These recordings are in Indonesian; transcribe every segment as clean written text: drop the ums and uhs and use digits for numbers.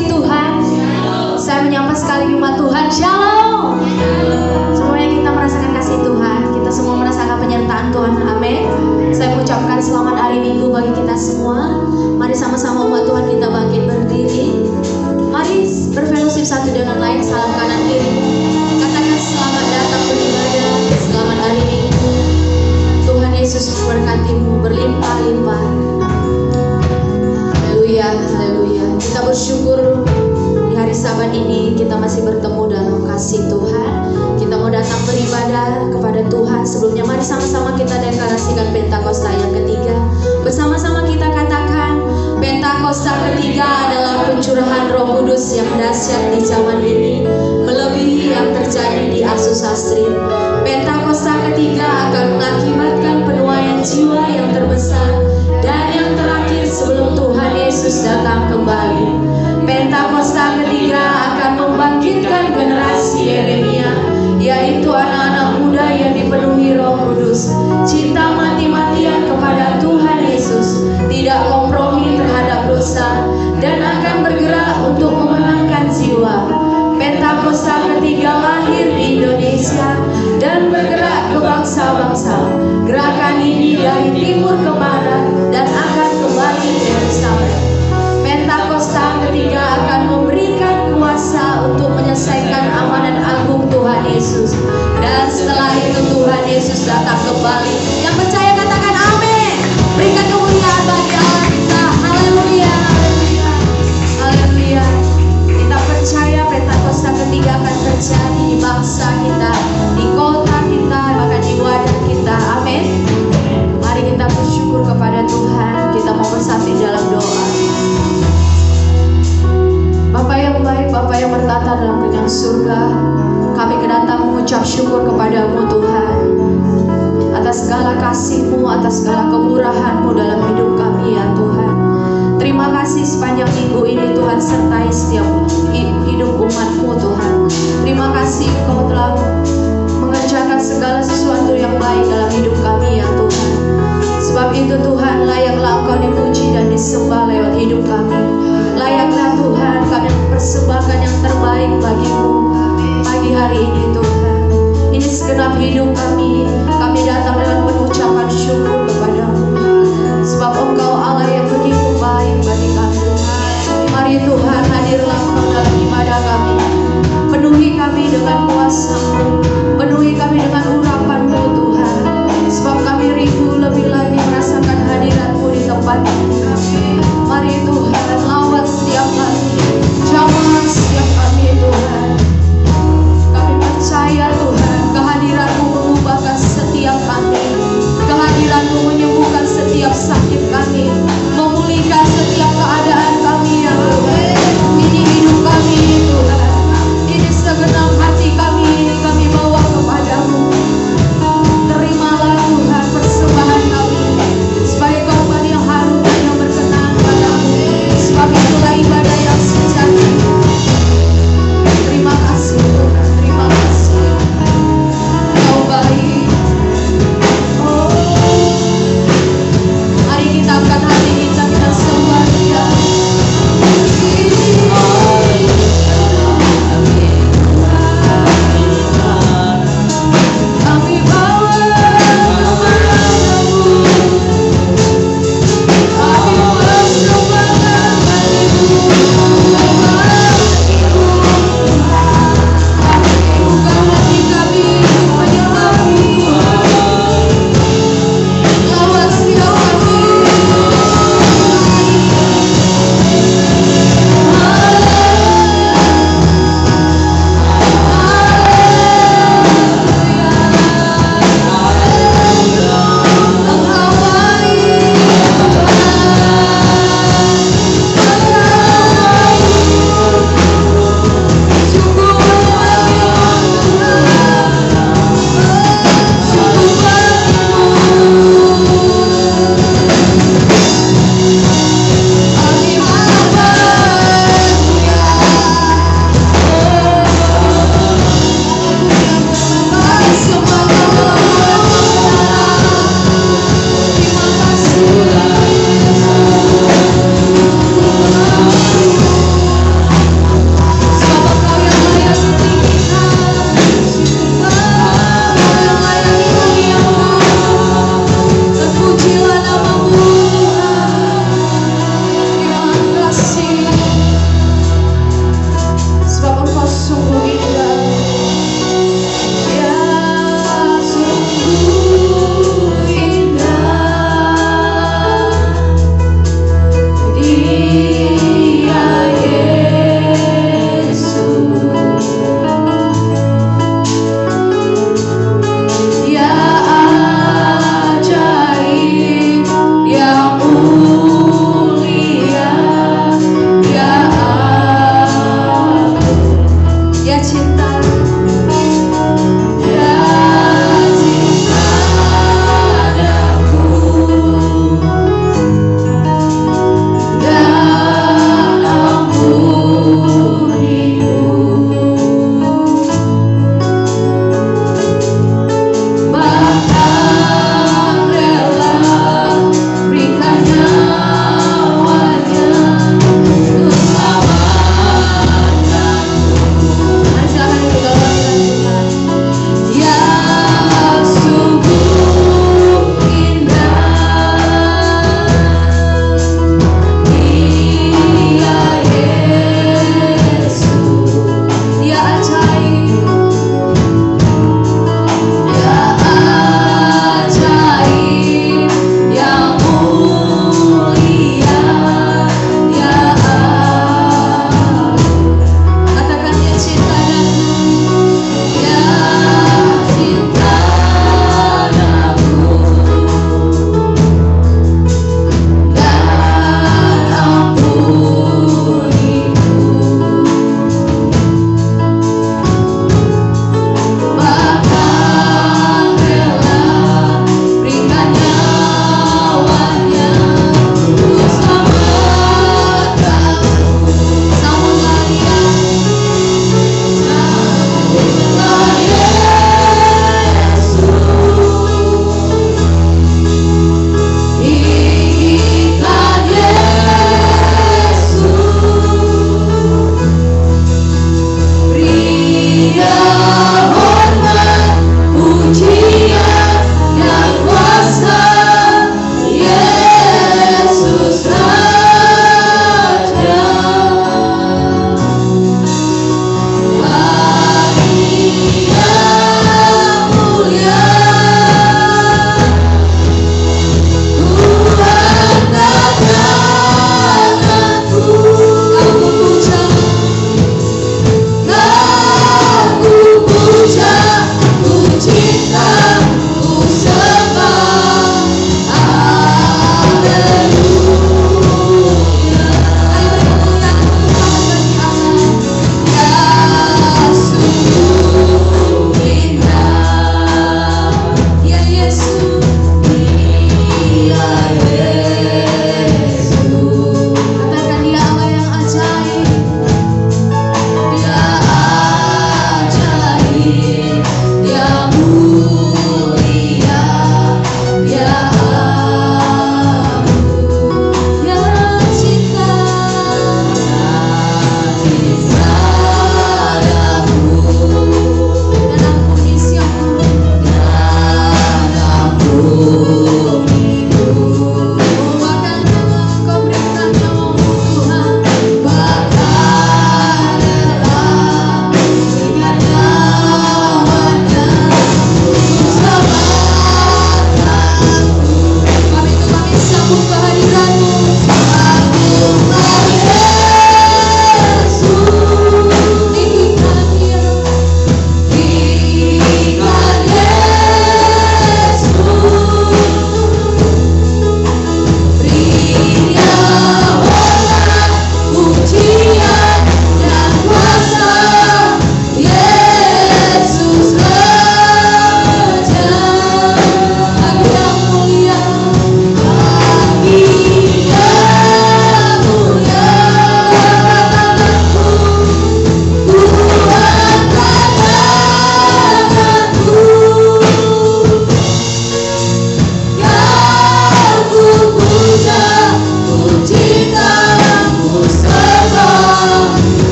kasih Tuhan? Saya menyapa sekali umat Tuhan. Shalom. Semuanya kita merasakan kasih Tuhan. Kita semua merasakan penyertaan Tuhan. Amin. Saya mengucapkan selamat hari Minggu bagi kita semua. Mari sama-sama umat Tuhan kita bangkit berdiri. Mari berfellowship satu dengan lain. Salam kanan kiri. Katakan selamat datang beribadah. Selamat hari Minggu. Tuhan Yesus memberkatimu berlimpah-limpah. Haleluya, haleluya. Kita bersyukur di hari Sabat ini kita masih bertemu dalam kasih Tuhan. Kita mau datang beribadah kepada Tuhan. Sebelumnya mari sama-sama kita deklarasikan Pentakosta yang ketiga. Bersama-sama kita katakan, Pentakosta ketiga adalah pencurahan Roh Kudus yang dahsyat di zaman ini, melebihi yang terjadi di Asus Sastri. Pentakosta ketiga akan mengakibatkan penuaian jiwa yang terbesar dan yang terakhir sebelum Tuhan Yesus datang kembali. Pentakosta ketiga akan membangkitkan generasi Yeremia, yaitu anak-anak muda yang dipenuhi Roh Kudus, cinta mati-matian kepada Tuhan Yesus, tidak kompromi terhadap dosa, dan akan bergerak untuk memenangkan jiwa. Pentakosta ketiga lahir di Indonesia dan bergerak ke bangsa-bangsa. Gerakan ini dari timur ke barat dan akan kembali ke Yerusalem. Pentakosta ketiga akan memberikan kuasa untuk menyelesaikan amanat agung Tuhan Yesus. Dan setelah itu Tuhan Yesus datang kembali. Yang percaya katakan amin. Berikan kemuliaan bagi Allah kita. Haleluya, haleluya, haleluya. Kita percaya Pentakosta ketiga akan terjadi di bangsa kita, di kota kita, bahkan di wadah kita. Amin. Mari kita bersyukur kepada Tuhan. Kita mau bersatu dalam doa. Bapa yang baik, Bapa yang bertata dalam kerajaan surga, kami kedatang mengucap syukur kepadamu Tuhan, atas segala kasih-Mu, atas segala kemurahan-Mu dalam hidup kami ya Tuhan. Terima kasih sepanjang minggu ini Tuhan, sertai setiap hidup umat-Mu Tuhan. Terima kasih Engkau telah mengerjakan segala sesuatu yang baik dalam hidup kami ya Tuhan. Sebab itu Tuhan, layaklah Engkau dipuji dan disembah lewat hidup kami. Layaklah Tuhan kami persembahkan yang terbaik bagi-Mu pagi hari ini Tuhan. Ini segenap hidup kami datang dengan pengucapan syukur kepada-Mu. Sebab Engkau Allah yang begitu baik bagi kami. Mari Tuhan, hadirlah Engkau dalam ibadah kami. Penuhi kami dengan kuasa-Mu, penuhi kami dengan urapan-Mu Tuhan. Sebab kami rindu lebih lagi merasakan hadirat-Mu di tempat ini. Mari Tuhan, lawat setiap kami, jamah setiap kami Tuhan. Kami percaya Tuhan, kehadirat-Mu mengubahkan setiap kami. Kehadirat-Mu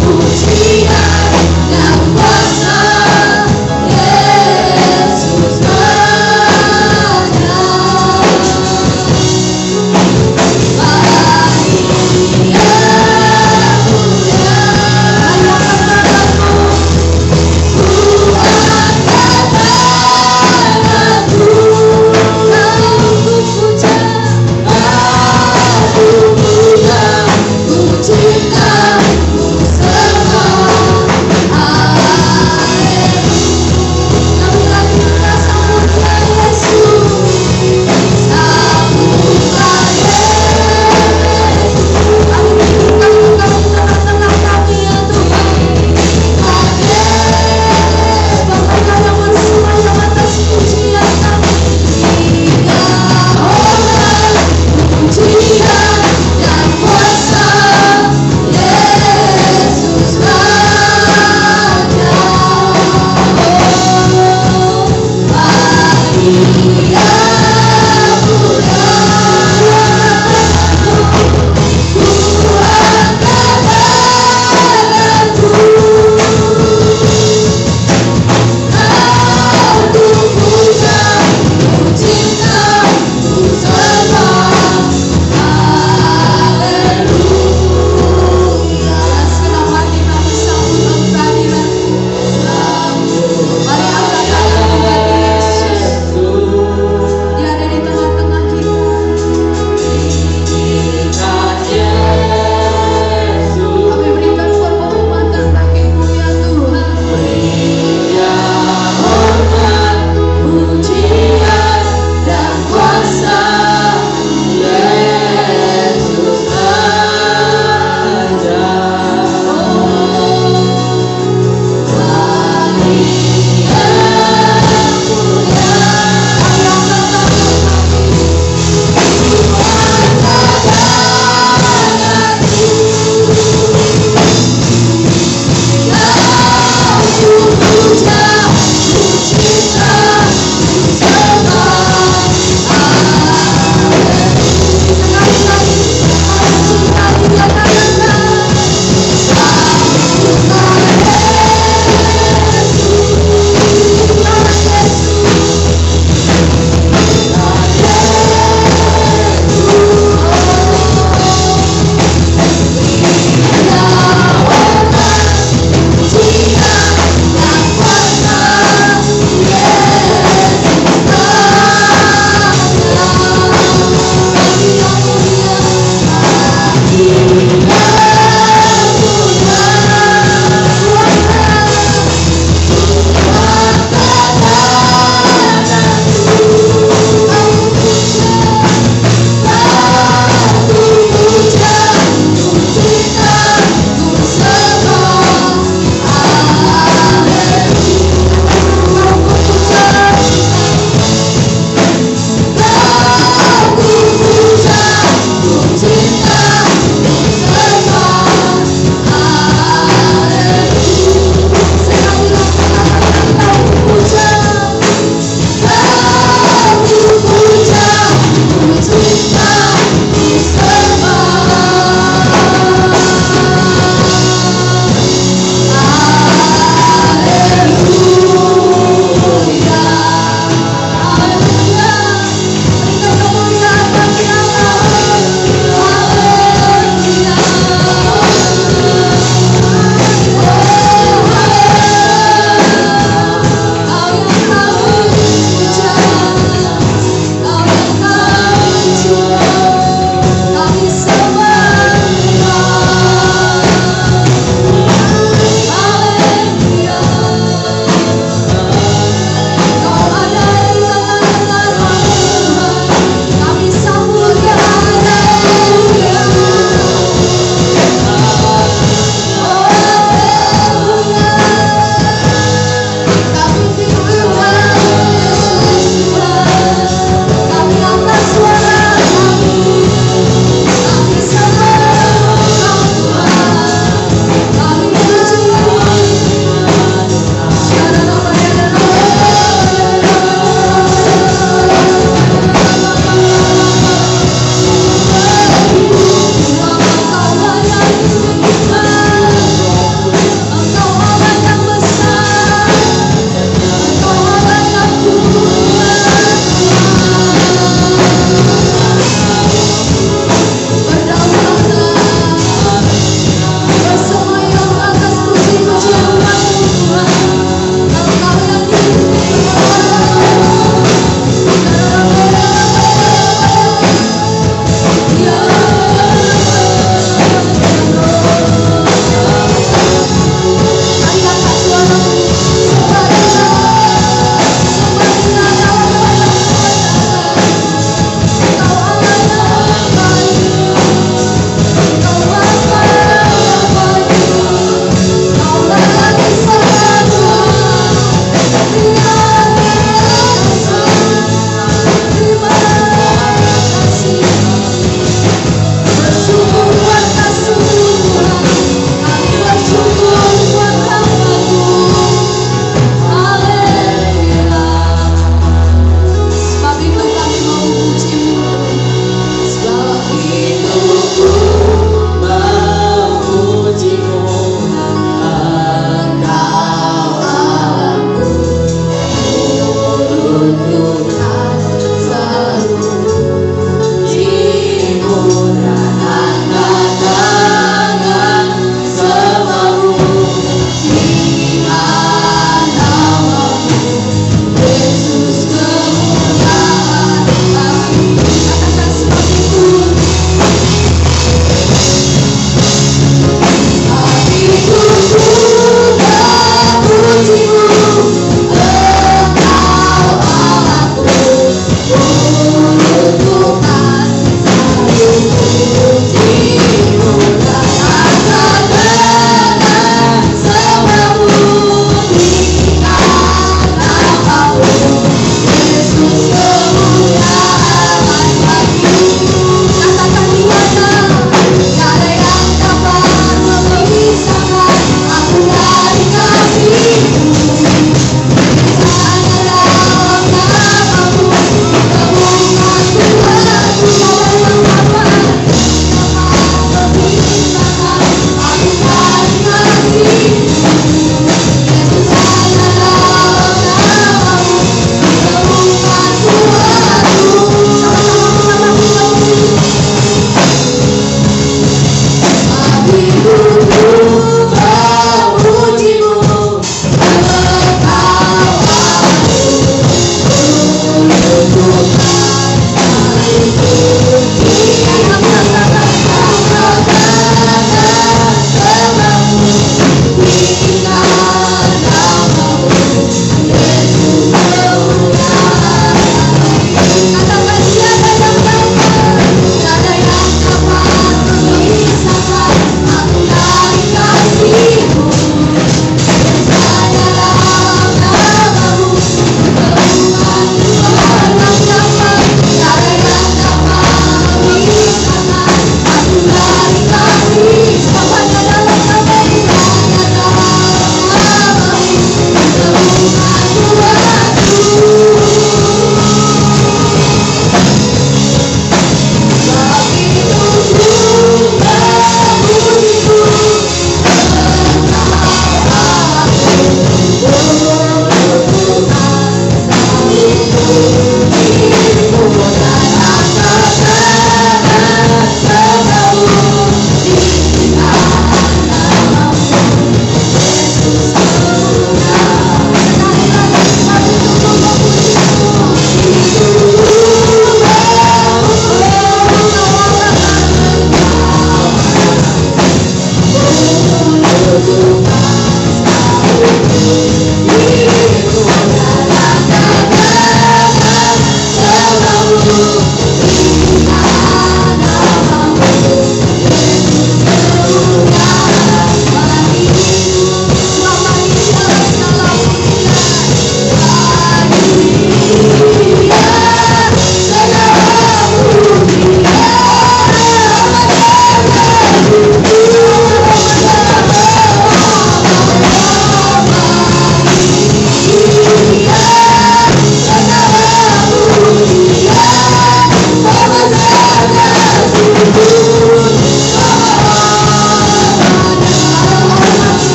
Pujian dan kuasa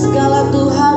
atas segala Tuhan.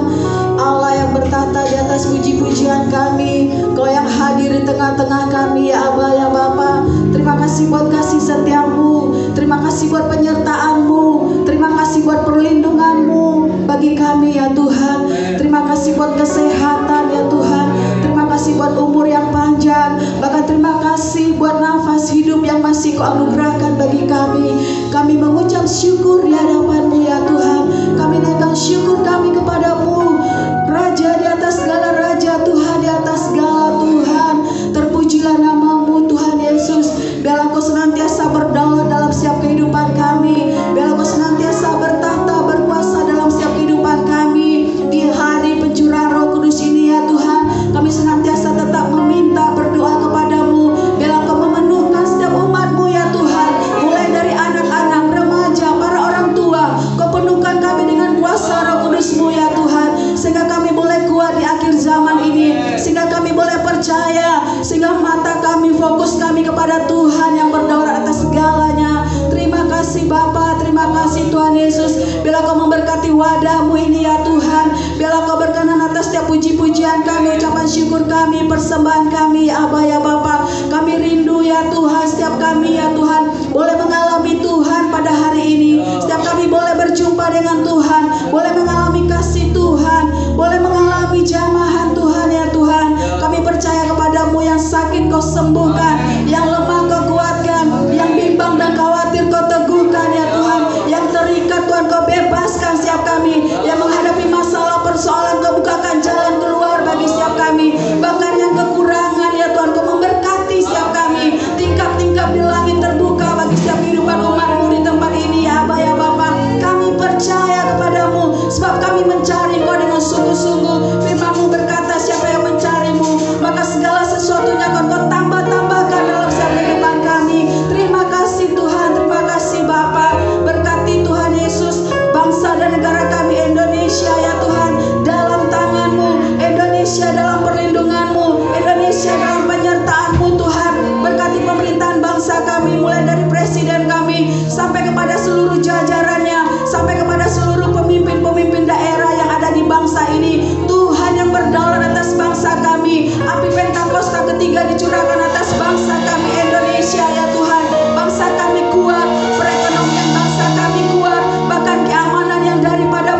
Allah yang bertata di atas puji-pujian kami, Kau yang hadir di tengah-tengah kami ya Aba ya Bapa. Terima kasih buat kasih setiamu, terima kasih buat penyertaanmu, terima kasih buat perlindunganmu bagi kami ya Tuhan. Terima kasih buat kesehatan ya Tuhan, terima kasih buat umur yang panjang, bahkan terima kasih buat nafas hidup yang masih Kau anugerahkan bagi kami. Kami mengucap syukur di hadapan-Mu ya Tuhan. Kami naikkan syukur kami kepadamu, Raja di atas segala raja, Tuhan di atas segala Tuhan. Terpujilah nama-Mu Tuhan Yesus. Biarlah Kau senantiasa berdaulat dalam setiap kehidupan kami. Biarlah Kau senantiasa bertahta berkuasa dalam setiap kehidupan kami. Di hari pencurahan Roh Kudus ini ya Tuhan, kami senantiasa tetap meminta berdoa kepadamu. Biarlah Kau memenuhkan setiap umat-Mu ya Tuhan, mulai dari anak-anak, remaja, para orang tua. Kau penuhkan kami dengan kuasa Roh Kudus-Mu ya Tuhan, sehingga kami boleh kuat di akhir zaman ini, sehingga kami boleh percaya, sehingga mata kami, fokus kami kepada Tuhan yang berdaulat atas segalanya. Terima kasih Bapa, terima kasih Tuhan Yesus. Biarlah Kau memberkati wadah-Mu ini ya Tuhan. Biarlah Kau berkenan atas setiap puji-pujian kami, ucapan syukur kami, persembahan kami Aba ya Bapa. Kami rindu ya Tuhan, setiap kami ya Tuhan boleh mengalami Tuhan pada hari ini. Setiap kami boleh berjumpa dengan Tuhan, boleh mengalami kasih Tuhan, boleh mengalami jamahan Tuhan ya Tuhan. Kami percaya kepadamu, yang sakit Kau sembuhkan, yang lemah Kau kuatkan, yang bimbang dan khawatir Kau teguhkan ya Tuhan, yang terikat Tuhan Kau bebaskan setiap kami, yang menghadapi masalah persoalan Kau bukakan jalan keluar bagi setiap kami, bahkan yang kekurangan ya Tuhan Kau memberkati setiap kami. Tingkap-tingkap di langit terbuka bagi setiap kehidupan umat-Mu di tempat ini ya Aba ya Bapa. Kami percaya kepadamu, sebab kami mencari Kau dengan sungguh-sungguh. Firman-Mu berkata, siapa yang mencari-Mu, maka segala sesuatunya akan Kau tambah-tambahkan dalam setiap kehidupan kami. Terima kasih Tuhan, terima kasih Bapa. Berkati Tuhan Yesus bangsa dan negara kami Indonesia ya Tuhan, dalam tangan-Mu. Indonesia dalam perlindungan-Mu, Indonesia dalam penyertaan-Mu Tuhan. Berkati pemerintahan bangsa kami, mulai dari presiden kami sampai kepada seluruh jajarannya, sampai kepada seluruh pemimpin-pemimpin daerah yang ada di bangsa ini. Tuhan yang berdaulat atas bangsa kami. Api Pentakosta ketiga dicurahkan atas bangsa kami Indonesia ya Tuhan. Bangsa kami kuat, perekonomian bangsa kami kuat, bahkan keamanan yang daripada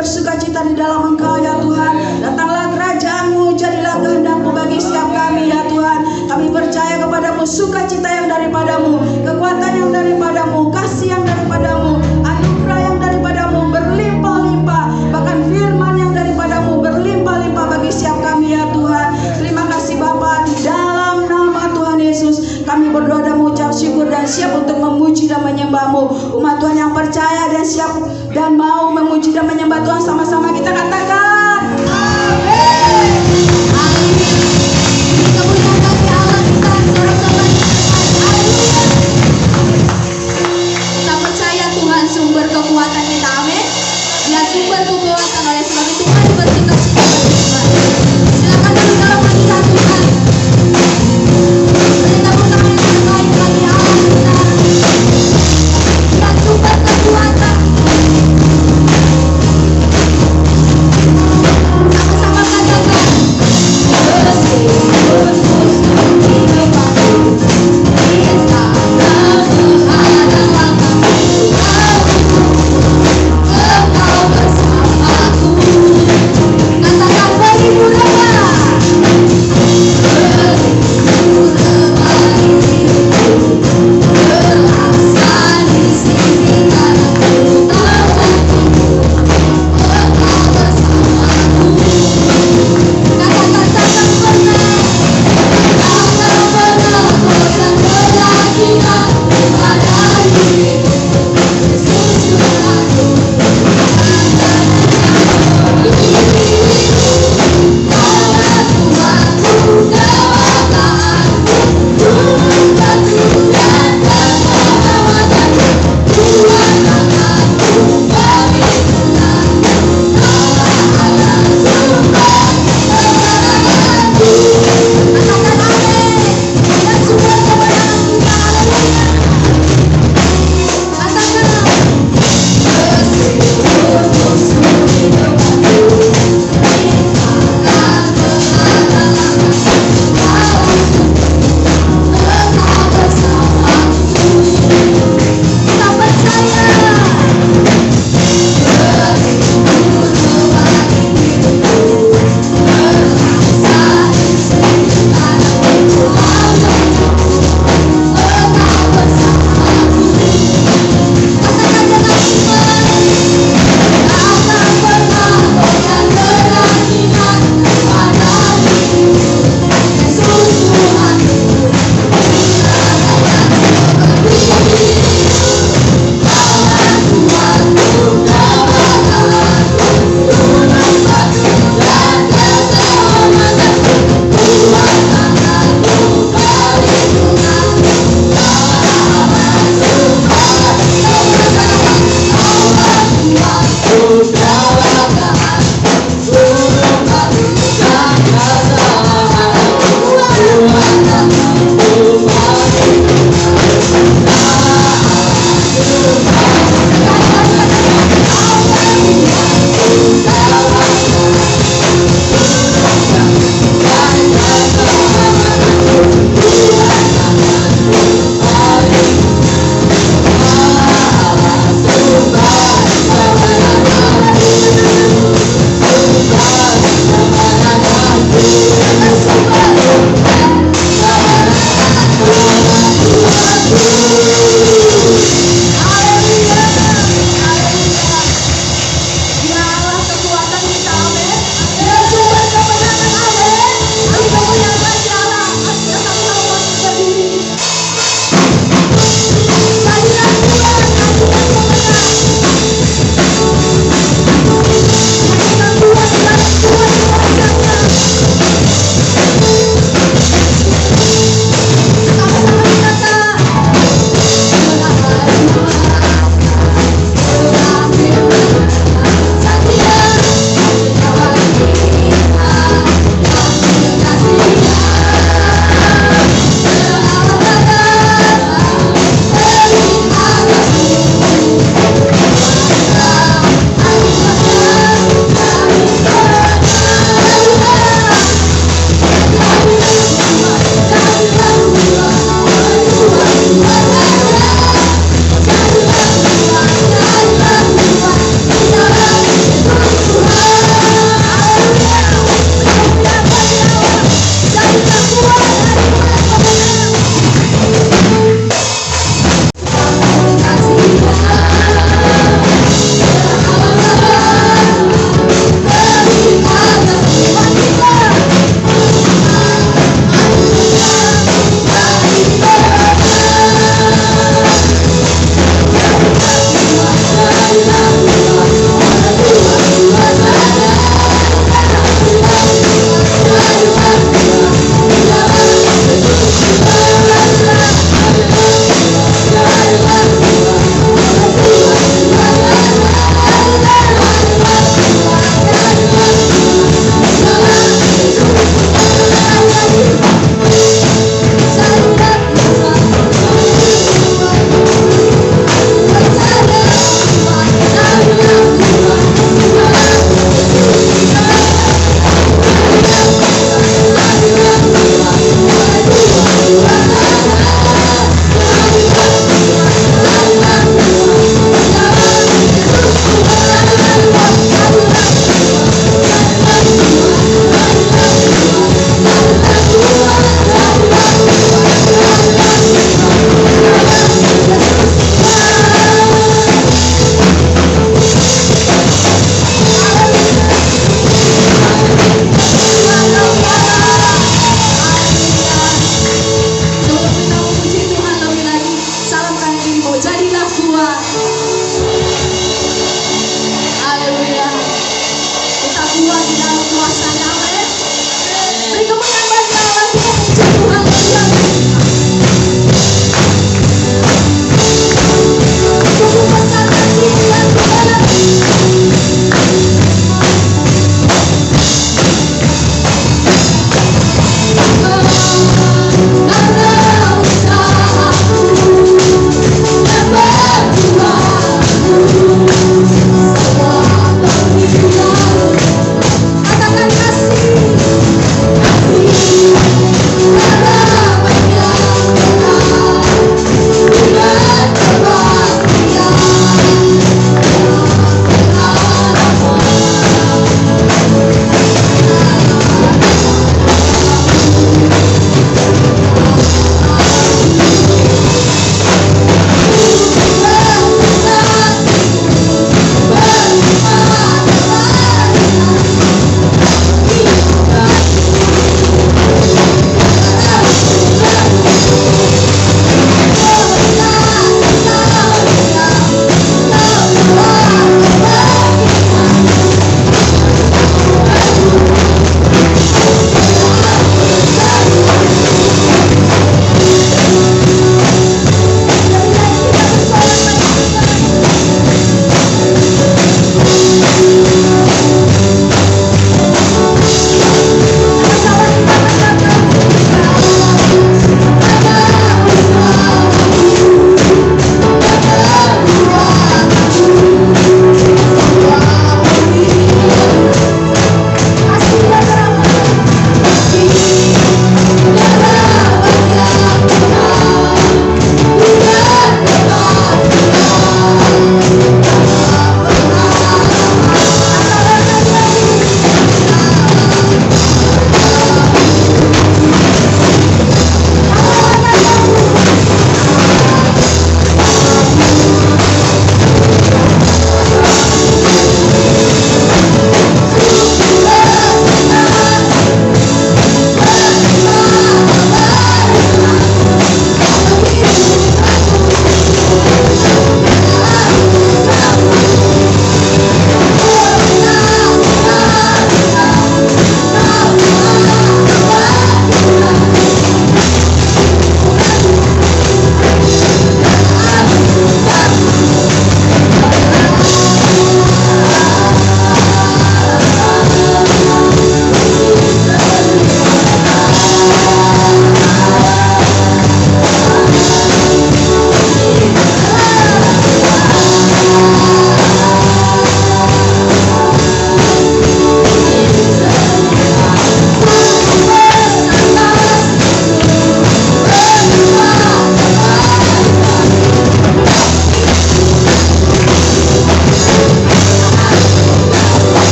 bersukacita di dalam Engkau ya Tuhan. Datanglah kerajaan-Mu, jadilah kehendak-Mu bagi setiap kami ya Tuhan. Kami percaya kepadamu, sukacita yang daripadamu, kekuatan yang daripadamu, kasih yang daripadamu, anugerah yang daripadamu berlimpah-limpah, bahkan firman yang daripadamu berlimpah-limpah bagi setiap kami ya Tuhan. Terima kasih Bapa, di dalam nama Tuhan Yesus kami berdoa dan mengucap syukur dan siap untuk memuji dan menyembah-Mu. Umat Tuhan yang percaya dan siap dan mau memuji dan menyembah Tuhan, sama-sama kita katakan amin. Amin. Kemuliaan bagi Allah kita, sorak-sorai. Haleluya. Kita percaya Tuhan sumber kekuatan kita, amin. Dia sumber kekuatan, oleh sebab itu mari bersukacita bagi Tuhan. Silakan duduk dalam hadirat Tuhan. Beri tepuk tangan yang terbaik bagi Allah kita. Dia sumber kekuatan. Sama-sama katakan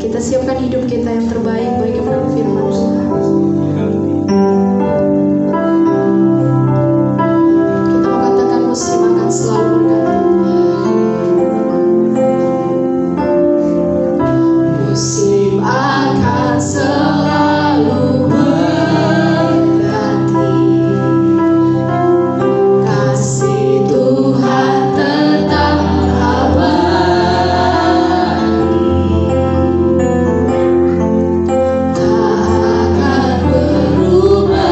kita siapkan hidup kita yang terbaik bagi menurut firman Tuhan. Kita mau katakan musim akan selalu berkata, musim akan selalu berganti, kasih Tuhan tetap abadi, tak akan berubah.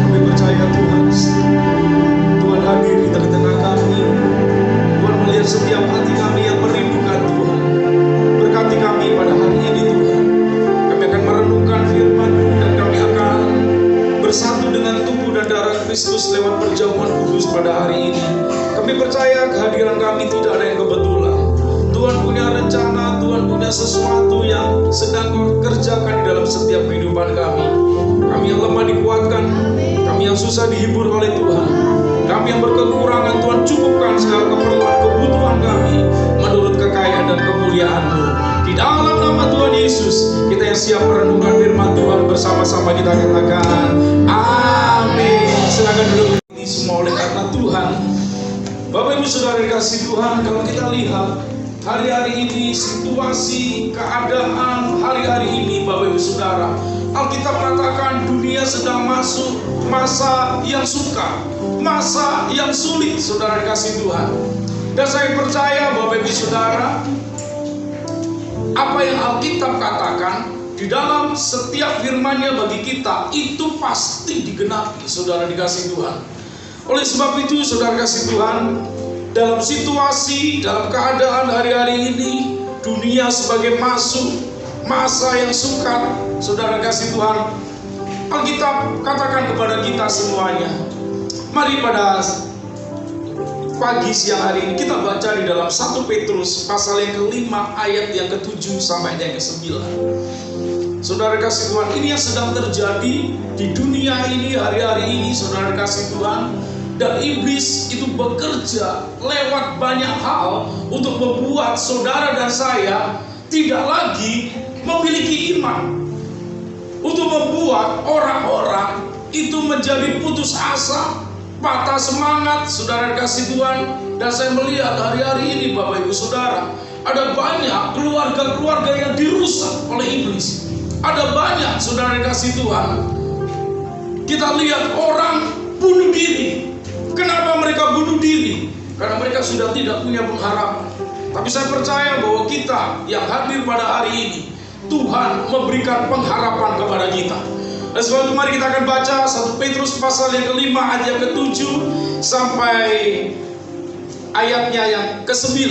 Kami percaya Tuhan, Tuhan hadir di tengah-tengah kami. Tuhan melihat setiap hati kami yang merindukan Tuhan. Berkati kami pada hari ini Tuhan. Kami akan merenungkan firman-Mu dan kami akan bersatu dengan tubuh dan darah Kristus lewat perjamuan kudus pada hari ini. Kami percaya kehadiran kami tidak ada yang kebetulan. Tuhan punya rencana, Tuhan punya sesuatu yang sedang Kau kerjakan di dalam setiap kehidupan kami. Kami yang lemah dikuatkan, kami yang susah dihibur oleh Tuhan, kami yang berkekurangan, Tuhan cukupkan segala keperluan kebutuhan kami menurut kekayaan dan kemuliaan-Mu. Di dalam nama Tuhan Yesus, kita yang siap merenungkan firman Tuhan bersama-sama kita katakan amin. Silakan duduk ini semua oleh karena Tuhan. Bapak Ibu Saudara dikasih Tuhan, kalau kita lihat hari-hari ini, situasi, keadaan hari-hari ini Bapak Ibu Saudara, Alkitab katakan dunia sedang masuk masa yang sukar, masa yang sulit, Saudara dikasih Tuhan. Dan saya percaya Bapak Ibu Saudara, apa yang Alkitab katakan di dalam setiap firman-Nya bagi kita itu pasti digenapi, Saudara dikasih Tuhan. Oleh sebab itu Saudara kasih Tuhan, dalam situasi, dalam keadaan hari-hari ini, dunia sebagai masuk masa yang sukar, Saudara kasih Tuhan, Alkitab katakan kepada kita semuanya, mari pada pagi siang hari ini kita baca di dalam 1 Petrus pasal yang ke-5 ayat yang ke-7 sampai yang ke-9. Saudara kasih Tuhan, ini yang sedang terjadi di dunia ini hari-hari ini, Saudara kasih Tuhan. Dan iblis itu bekerja lewat banyak hal untuk membuat saudara dan saya tidak lagi memiliki iman, untuk membuat orang-orang itu menjadi putus asa, patah semangat, Saudara kasih Tuhan. Dan saya melihat hari-hari ini Bapak Ibu Saudara, ada banyak keluarga-keluarga yang dirusak oleh iblis. Ada banyak Saudara kasih Tuhan, kita lihat orang bunuh diri. Kenapa mereka bunuh diri? Karena mereka sudah tidak punya pengharapan. Tapi saya percaya bahwa kita yang hadir pada hari ini, Tuhan memberikan pengharapan kepada kita. Dan sebab itu mari kita akan baca 1 Petrus pasal yang ke-5 ayat yang ke-7 sampai ayatnya yang ke-9.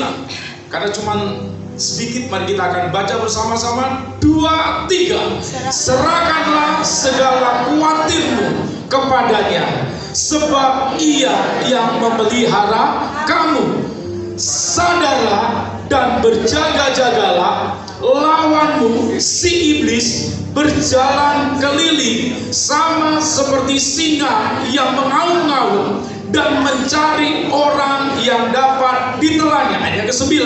Karena cuma sedikit, mari kita akan baca bersama-sama. 2, 3. Serahkanlah segala khawatirmu kepadanya, sebab Ia yang memelihara kamu. Sadarlah dan berjaga-jagalah, lawanmu si iblis berjalan keliling sama seperti singa yang mengaum-ngaum dan mencari orang yang dapat ditelannya. Ayat ke-9,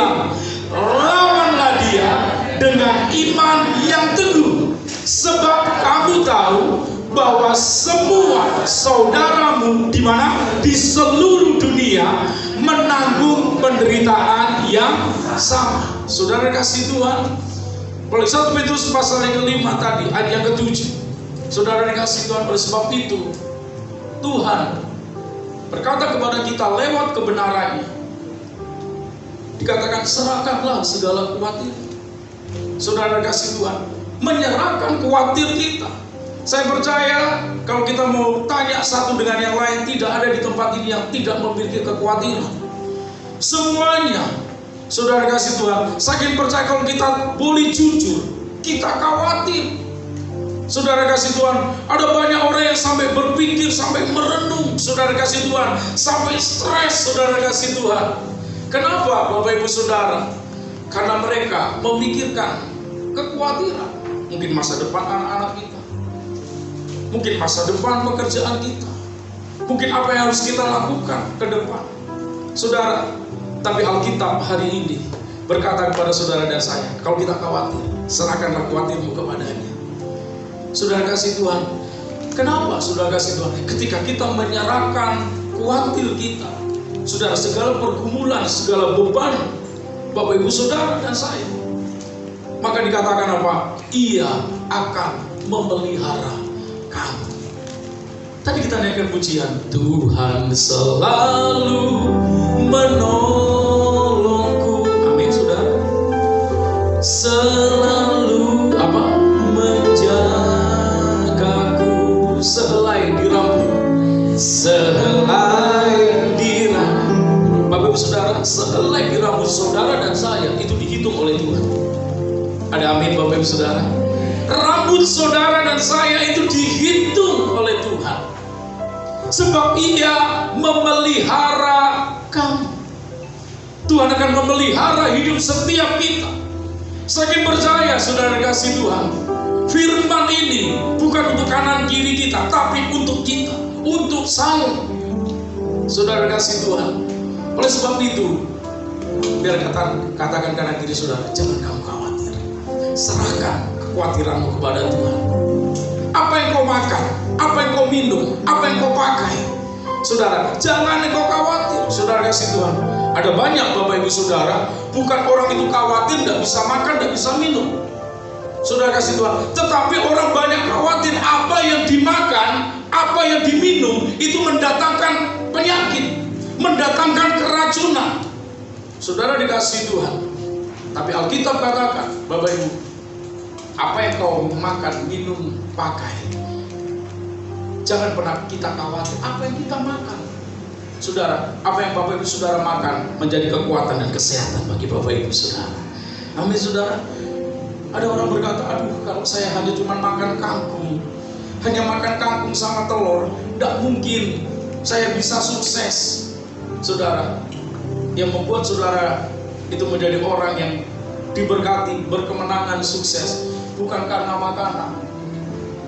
lawanlah dia dengan iman yang teguh, sebab kamu tahu bahwa semua saudaramu di mana? Di seluruh dunia menanggung penderitaan yang sama. Saudara kasih Tuhan, oleh 1 Petrus pasal yang ke-5 tadi ayat yang ke-7, Saudara dikasih Tuhan, oleh sebab itu Tuhan berkata kepada kita lewat kebenarannya, dikatakan serahkanlah segala khawatir. Saudara kasih Tuhan, menyerahkan khawatir kita. Saya percaya kalau kita mau tanya satu dengan yang lain, tidak ada di tempat ini yang tidak memiliki kekhawatiran. Semuanya, Saudara kasih Tuhan, saking percaya kalau kita boleh jujur, kita khawatir. Saudara kasih Tuhan, ada banyak orang yang sampai berpikir, sampai merenung, Saudara kasih Tuhan, sampai stres, Saudara kasih Tuhan. Kenapa Bapak Ibu Saudara? Karena mereka memikirkan kekhawatiran, mungkin masa depan anak-anak kita, mungkin masa depan pekerjaan kita, mungkin apa yang harus kita lakukan ke depan. Saudara, tapi Alkitab hari ini berkata kepada saudara dan saya, kalau kita khawatir, serahkanlah khawatirmu kepadanya. Saudara kasih Tuhan, kenapa saudara kasih Tuhan? Ketika kita menyerahkan khawatir kita, saudara, segala pergumulan, segala beban Bapak Ibu Saudara dan saya, maka dikatakan apa? Ia akan memelihara kamu. Tadi kita naikkan pujian, Tuhan selalu menolongku. Amin, saudara. selalu menjagaku. Sehelai di rambut. Bapak Ibu Saudara, sehelai di rambut saudara dan saya itu dihitung oleh Tuhan. Ada amin Bapak Ibu Saudara? Rambut saudara dan saya itu dihitung oleh Tuhan. Sebab Ia memelihara kamu. Tuhan akan memelihara hidup setiap kita. Saking percaya saudara kasih Tuhan, firman ini bukan untuk kanan kiri kita, tapi untuk kita, untuk saya. Saudara kasih Tuhan. Oleh sebab itu, biar katakan kanan kiri saudara, jangan kamu khawatir. Serahkan kekhawatiranmu kepada Tuhan. Apa yang kau makan, apa yang kau minum, apa yang kau pakai, saudara, jangan kau khawatir. Saudara kasih Tuhan. Ada banyak Bapak Ibu Saudara, bukan orang itu khawatir tidak bisa makan, tidak bisa minum. Saudara kasih Tuhan, tetapi orang banyak khawatir apa yang dimakan, apa yang diminum itu mendatangkan penyakit, mendatangkan keracunan. Saudara dikasih Tuhan, tapi Alkitab katakan, Bapak Ibu, apa yang kau makan, minum, pakai, jangan pernah kita khawatir apa yang kita makan. Saudara, apa yang Bapak Ibu Saudara makan menjadi kekuatan dan kesehatan bagi Bapak Ibu Saudara. Amin saudara. Ada orang berkata, aduh kalau saya hanya cuma makan kangkung, hanya makan kangkung sama telur, tidak mungkin saya bisa sukses. Saudara, yang membuat saudara itu menjadi orang yang diberkati, berkemenangan, sukses, bukan karena makanan,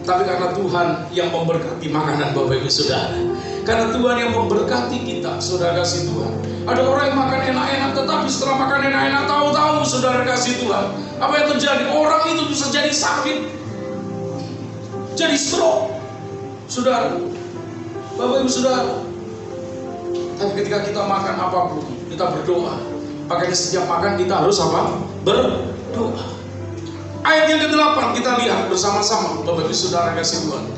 tapi karena Tuhan yang memberkati makanan Bapak Ibu Saudara. Karena Tuhan yang memberkati kita, saudara kasih Tuhan. Ada orang yang makan enak-enak, tetapi setelah makan enak-enak, tahu-tahu saudara kasih Tuhan, apa yang terjadi? Orang itu bisa jadi sakit, jadi stroke, saudara, Bapak Ibu Saudara. Tapi ketika kita makan apapun, kita berdoa. Makanya setiap makan kita harus apa? Berdoa. Ayat yang ke-8 kita lihat bersama-sama, Bapak Ibu Saudara kasih Tuhan.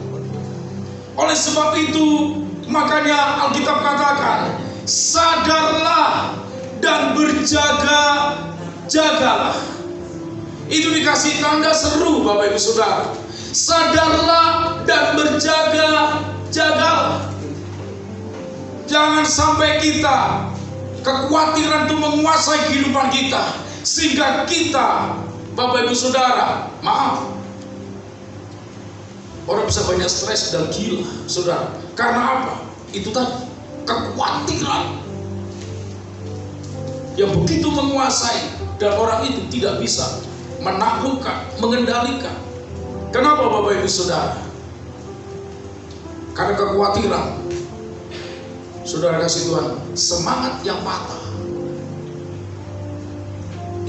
Oleh sebab itu, makanya Alkitab katakan, sadarlah dan berjaga-jagalah. Itu dikasih tanda seru Bapak Ibu Saudara. Sadarlah dan berjaga-jagalah. Jangan sampai kita kekhawatiran itu menguasai kehidupan kita, sehingga kita, Bapak Ibu Saudara, maaf, orang bisa banyak stres dan gila, saudara. Karena apa? Itu tadi, kekhawatiran yang begitu menguasai, dan orang itu tidak bisa menaklukkan, mengendalikan. Kenapa Bapak Ibu Saudara? Karena kekhawatiran, saudara kasih Tuhan, semangat yang patah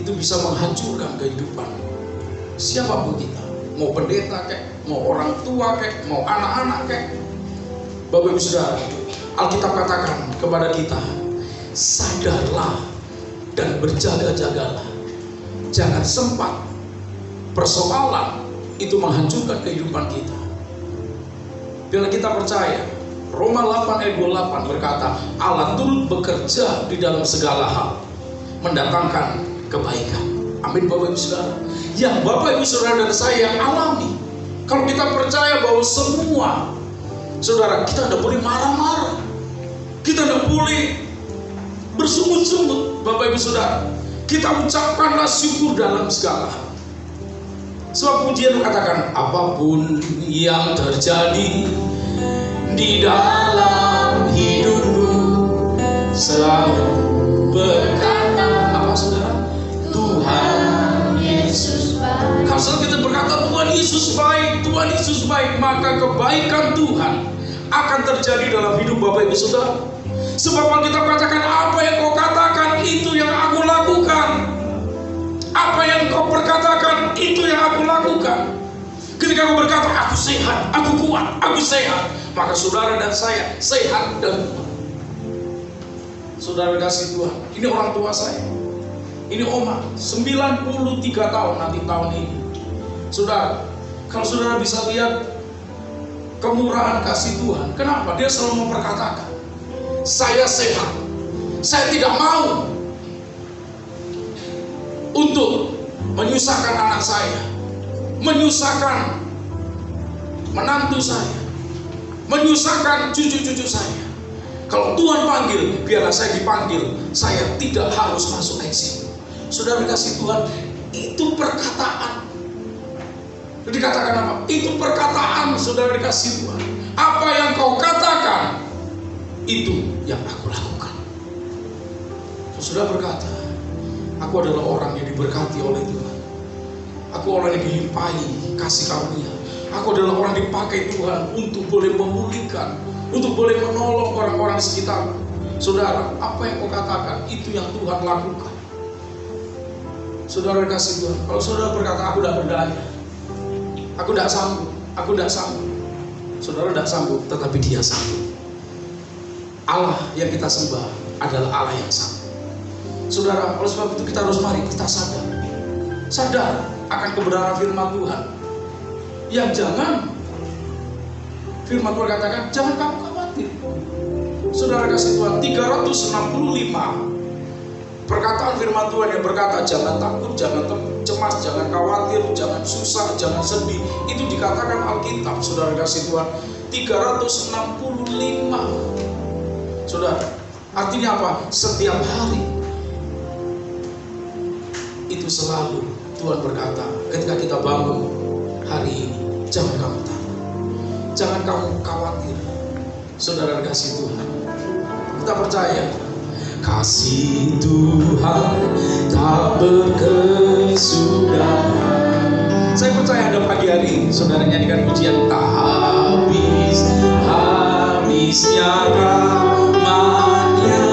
itu bisa menghancurkan kehidupan siapapun kita. Mau pendeta kek, mau orang tua kek, mau anak-anak kek. Bapak Ibu Saudara, Alkitab katakan kepada kita, sadarlah dan berjaga-jagalah. Jangan sempat persoalan itu menghancurkan kehidupan kita. Bila kita percaya, Roma 8 ayat 28 berkata, Allah turut bekerja di dalam segala hal, mendatangkan kebaikan. Amin Bapak Ibu Saudara. Yang Bapak Ibu Saudara dan saya alami. Kalau kita percaya bahwa semua, saudara, kita tidak boleh marah-marah, kita tidak boleh bersungut-sungut. Bapak Ibu Saudara, kita ucapkanlah syukur dalam segala hal. Sebab pujian katakan, apapun yang terjadi di dalam hidupmu, selalu berkata apa saudara? Tuhan Yesus baik. Kalau kita berkata Tuhan Yesus baik, Tuhan Yesus baik, maka kebaikan Tuhan akan terjadi dalam hidup Bapak Ibu Saudara. Sebab kita katakan, apa yang kau katakan itu yang aku lakukan. Apa yang kau perkatakan itu yang aku lakukan. Ketika kau berkata aku sehat, aku kuat, aku sehat, maka saudara dan saya sehat dan kuat. Saudara kasih Tuhan, ini orang tua saya, ini oma, 93 tahun nanti tahun ini. Saudara, kalau saudara bisa lihat kemurahan kasih Tuhan, kenapa? Dia selalu memperkatakan, saya sehat, saya tidak mau untuk menyusahkan anak saya, menyusahkan menantu saya, menyusahkan cucu-cucu saya. Kalau Tuhan panggil, biarlah saya dipanggil. Saya tidak harus masuk ICU. Saudara kasih Tuhan, itu perkataan. Dikatakan apa? Itu perkataan, saudara dikasih Tuhan. Apa yang kau katakan, itu yang aku lakukan. Saudara berkata, aku adalah orang yang diberkati oleh Tuhan. Aku orang yang dilimpahi kasih karunia. Aku adalah orang yang dipakai Tuhan untuk boleh memulihkan, untuk boleh menolong orang-orang di sekitar. Saudara, apa yang kau katakan, itu yang Tuhan lakukan. Saudara kasih Tuhan. Kalau saudara berkata, aku tidak berdaya, aku tidak sanggup, aku tidak sanggup. Saudara tidak sanggup, tetapi Dia sanggup. Allah yang kita sembah adalah Allah yang sanggup. Saudara, oleh sebab itu kita harus mari kita sadar akan kebenaran firman Tuhan. Yang jangan, firman Tuhan katakan, jangan kamu khawatir. Saudara kasih Tuhan, 365 perkataan firman Tuhan yang berkata, jangan takut, jangan cemas, jangan khawatir, jangan susah, jangan sedih. Itu dikatakan Alkitab, saudara kasih Tuhan, 365. Saudara, artinya apa? Setiap hari itu selalu Tuhan berkata, ketika kita bangun hari ini, jangan kamu takut, jangan kamu khawatir. Saudara kasih Tuhan, kita percaya kasih Tuhan tak berkesudahan. Saya percaya ada pagi hari ini saudara nyanyikan pujian tak habisnya rahmatnya,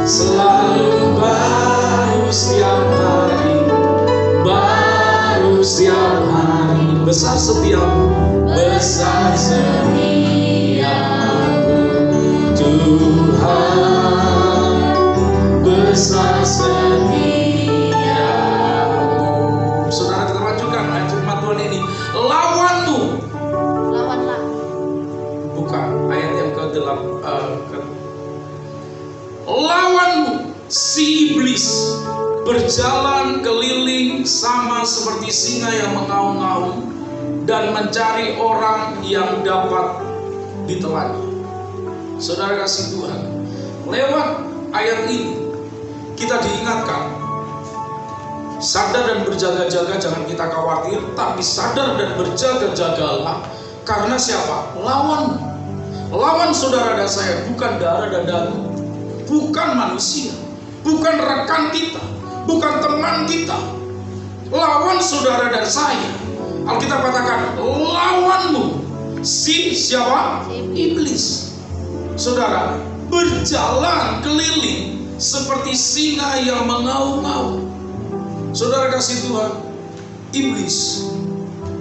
selalu baru setiap hari, baru setiap hari, besar setiamu, besar setiamu Tuhan, besar setiamu. Saudara, kita lanjutkan ayat firman Tuhan ini. Lawanmu, Lawanlah. bukan ayat yang ke-8. Lawanmu si iblis berjalan keliling sama seperti singa yang mengaum-ngaum dan mencari orang yang dapat ditelannya. Saudara kasih Tuhan, lewat ayat ini kita diingatkan, sadar dan berjaga-jaga, jangan kita khawatir, tapi sadar dan berjaga-jagalah. Karena siapa? Lawan. Lawan saudara dan saya bukan darah dan daging, bukan manusia, bukan rekan kita, bukan teman kita. Lawan saudara dan saya, Alkitab katakan, lawanmu si siapa? Iblis. Saudara, berjalan keliling seperti singa yang mengaum-ngaum. Saudara kasih Tuhan, iblis,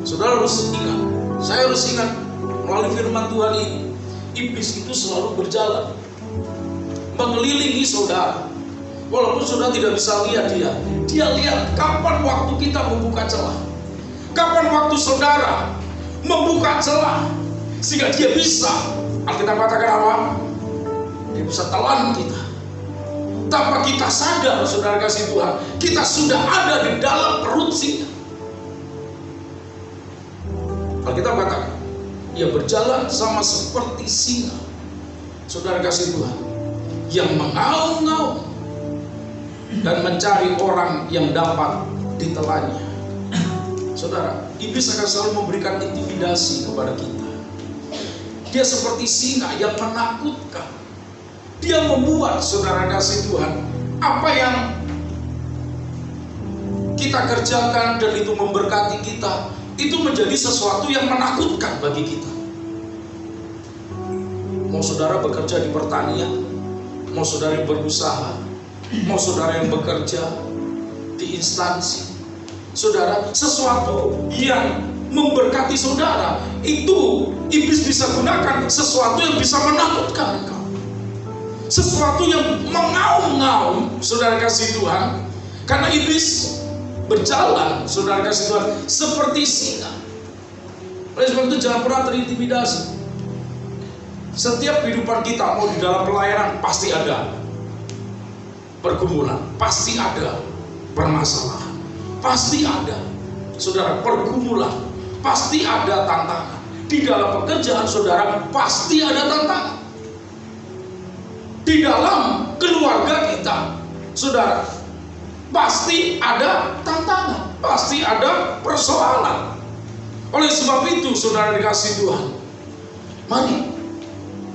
saudara harus ingat, saya harus ingat melalui firman Tuhan ini, iblis itu selalu berjalan mengelilingi saudara. Walaupun saudara tidak bisa lihat dia lihat kapan waktu kita membuka celah, kapan waktu saudara membuka celah, sehingga dia bisa, Alkitab katakan apa? Dia bisa telan kita. Tanpa kita sadar, saudara kasih Tuhan, kita sudah ada di dalam perut singa. Alkitab katakan, dia berjalan sama seperti singa, saudara kasih Tuhan, yang mengaum-ngaum dan mencari orang yang dapat ditelannya. Saudara, iblis akan selalu memberikan intimidasi kepada kita. Dia seperti singa yang menakutkan. Dia membuat, saudara kasih Tuhan, apa yang kita kerjakan dan itu memberkati kita, itu menjadi sesuatu yang menakutkan bagi kita. Mau saudara bekerja di pertanian, mau saudara yang berusaha, mau saudara yang bekerja di instansi, saudara, sesuatu yang memberkati saudara, itu iblis bisa gunakan sesuatu yang bisa menakutkan engkau, sesuatu yang mengaum-ngaum, saudara kasih Tuhan. Karena iblis berjalan, saudara kasih Tuhan, seperti singa. Oleh sebab itu jangan pernah terintimidasi. Setiap kehidupan kita, mau di dalam pelayanan, pasti ada pergumulan, pasti ada permasalahan, pasti ada, saudara, pergumulan, pasti ada tantangan. Di dalam pekerjaan saudara pasti ada tantangan. Di dalam keluarga kita, saudara, pasti ada tantangan, pasti ada persoalan. Oleh sebab itu, saudara dikasih Tuhan, mari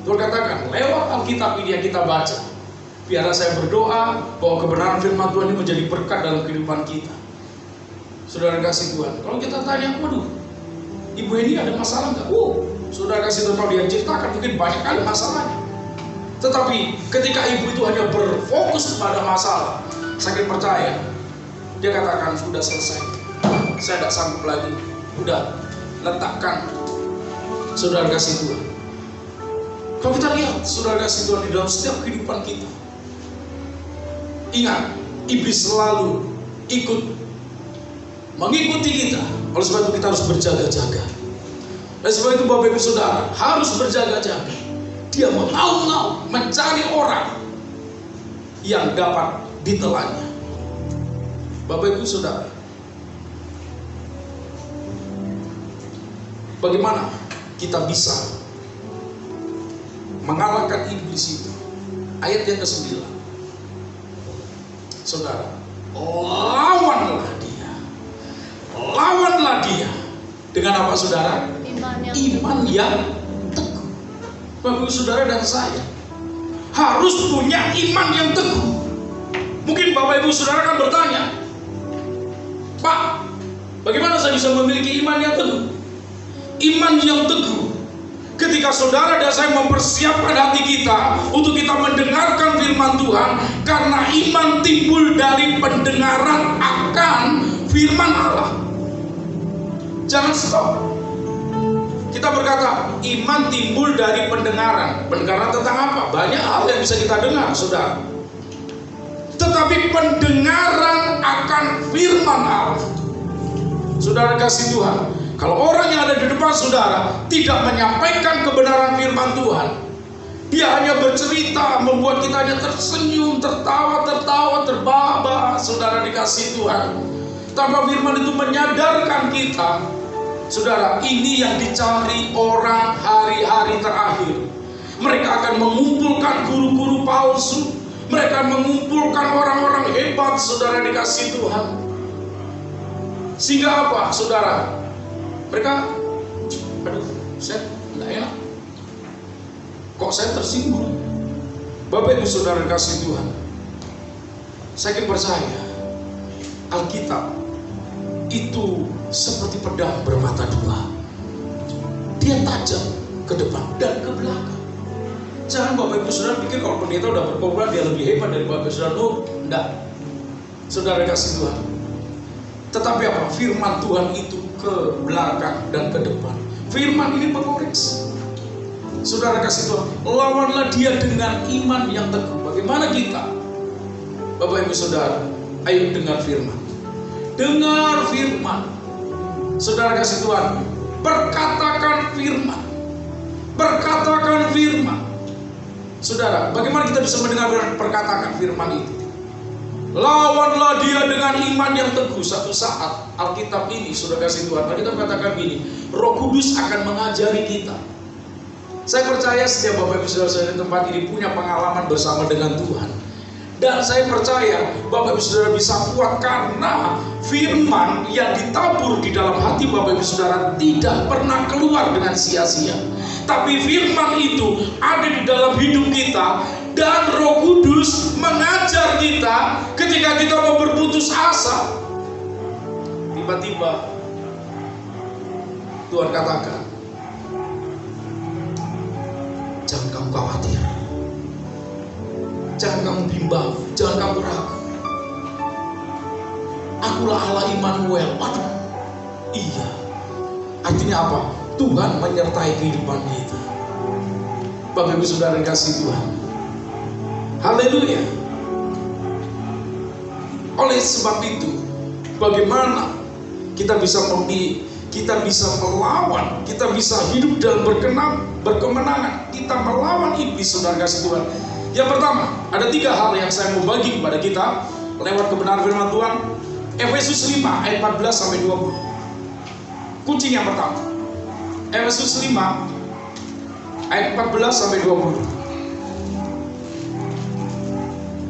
Tuhan katakan lewat Alkitab ini yang kita baca, biarlah saya berdoa bahwa kebenaran firman Tuhan ini menjadi berkat dalam kehidupan kita. Saudara kasih Tuhan, kalau kita tanya, waduh, ibu ini ada masalah nggak? Saudara kasih Tuhan, kalau dia ceritakan mungkin banyak kali masalahnya. Tetapi ketika ibu itu hanya berfokus kepada masalah, saya percaya dia katakan sudah selesai, saya tidak sanggup lagi, udah letakkan. Saudara kasih Tuhan, kalau kita lihat saudara kasih Tuhan di dalam setiap kehidupan kita, ingat, iblis selalu mengikuti kita. Oleh sebab itu kita harus berjaga-jaga. Oleh sebab itu Bapak Ibu Saudara harus berjaga-jaga. Dia mengaum-ngaum mencari orang yang dapat ditelannya. Bapak Ibu Saudara, bagaimana kita bisa mengalahkan iblis itu? Ayat yang ke-9, saudara, lawanlah dia dengan apa, saudara? Iman yang teguh. Bapak Ibu Saudara dan saya harus punya iman yang teguh. Mungkin Bapak Ibu Saudara kan bertanya, Pak, bagaimana saya bisa memiliki iman yang teguh? Iman yang teguh ketika saudara dan saya mempersiapkan hati kita untuk kita mendengarkan firman Tuhan, karena iman timbul dari pendengaran akan firman Allah. Jangan stop. Kita berkata iman timbul dari pendengaran. Pendengaran tentang apa? Banyak hal yang bisa kita dengar, saudara. Tetapi pendengaran akan firman Allah. Saudara kasih Tuhan, kalau orang yang ada di depan saudara tidak menyampaikan kebenaran firman Tuhan, dia hanya bercerita, membuat kita hanya tersenyum, tertawa, terbahak-bahak, saudara dikasih Tuhan, tanpa firman itu menyadarkan kita, saudara, ini yang dicari orang hari-hari terakhir. Mereka akan mengumpulkan guru-guru palsu, mereka mengumpulkan orang-orang hebat, saudara dikasih Tuhan. Sehingga apa, saudara? Mereka, aduh, saya tidak enak, kok saya tersinggung. Bapak Ibu Saudara kasih Tuhan, saya percaya Alkitab itu seperti pedang bermata dua. Dia tajam ke depan dan ke belakang. Jangan Bapak Ibu Saudara pikir kalau pendeta udah berkobar dia lebih hebat dari Bapak Ibu Saudara. Enggak. Saudara kasih Tuhan, tetapi apa? Firman Tuhan itu ke belakang dan ke depan. Firman ini mengoreksi. Saudara kasih Tuhan, lawanlah dia dengan iman yang teguh. Bagaimana kita? Bapak Ibu Saudara, ayo dengar firman. Dengar firman. Saudara kasih Tuhan, perkatakan firman. Perkatakan firman. Saudara, bagaimana kita bisa mendengar perkatakan firman itu? Lawanlah dia dengan iman yang teguh. Satu saat Alkitab ini, sudah kasih Tuhan, kita katakan begini, Roh Kudus akan mengajari kita. Saya percaya setiap Bapak Ibu Saudara di tempat ini punya pengalaman bersama dengan Tuhan. Dan saya percaya Bapak Ibu Saudara bisa kuat karena firman yang ditabur di dalam hati Bapak Ibu Saudara tidak pernah keluar dengan sia-sia. Tapi firman itu ada di dalam hidup kita. Dan Roh Kudus mengajar kita ketika kita mau berputus asa. Tiba-tiba Tuhan katakan, jangan kamu khawatir, jangan kamu bimbang, jangan kamu ragu. Akulah Allah Immanuel. Waduh, iya. Artinya apa? Tuhan menyertai kehidupan kita. Bapak Ibu Saudara kasih Tuhan, haleluya. Oleh sebab itu, bagaimana kita bisa melawan, kita bisa hidup dalam berkemenangan, kita melawan iblis, saudara kasih Tuhan. Yang pertama, ada 3 hal yang saya mau bagi kepada kita. lewat kebenaran firman Tuhan. Efesus 5 ayat 14 sampai 20. Kunci yang pertama. Efesus 5 ayat 14 sampai 20.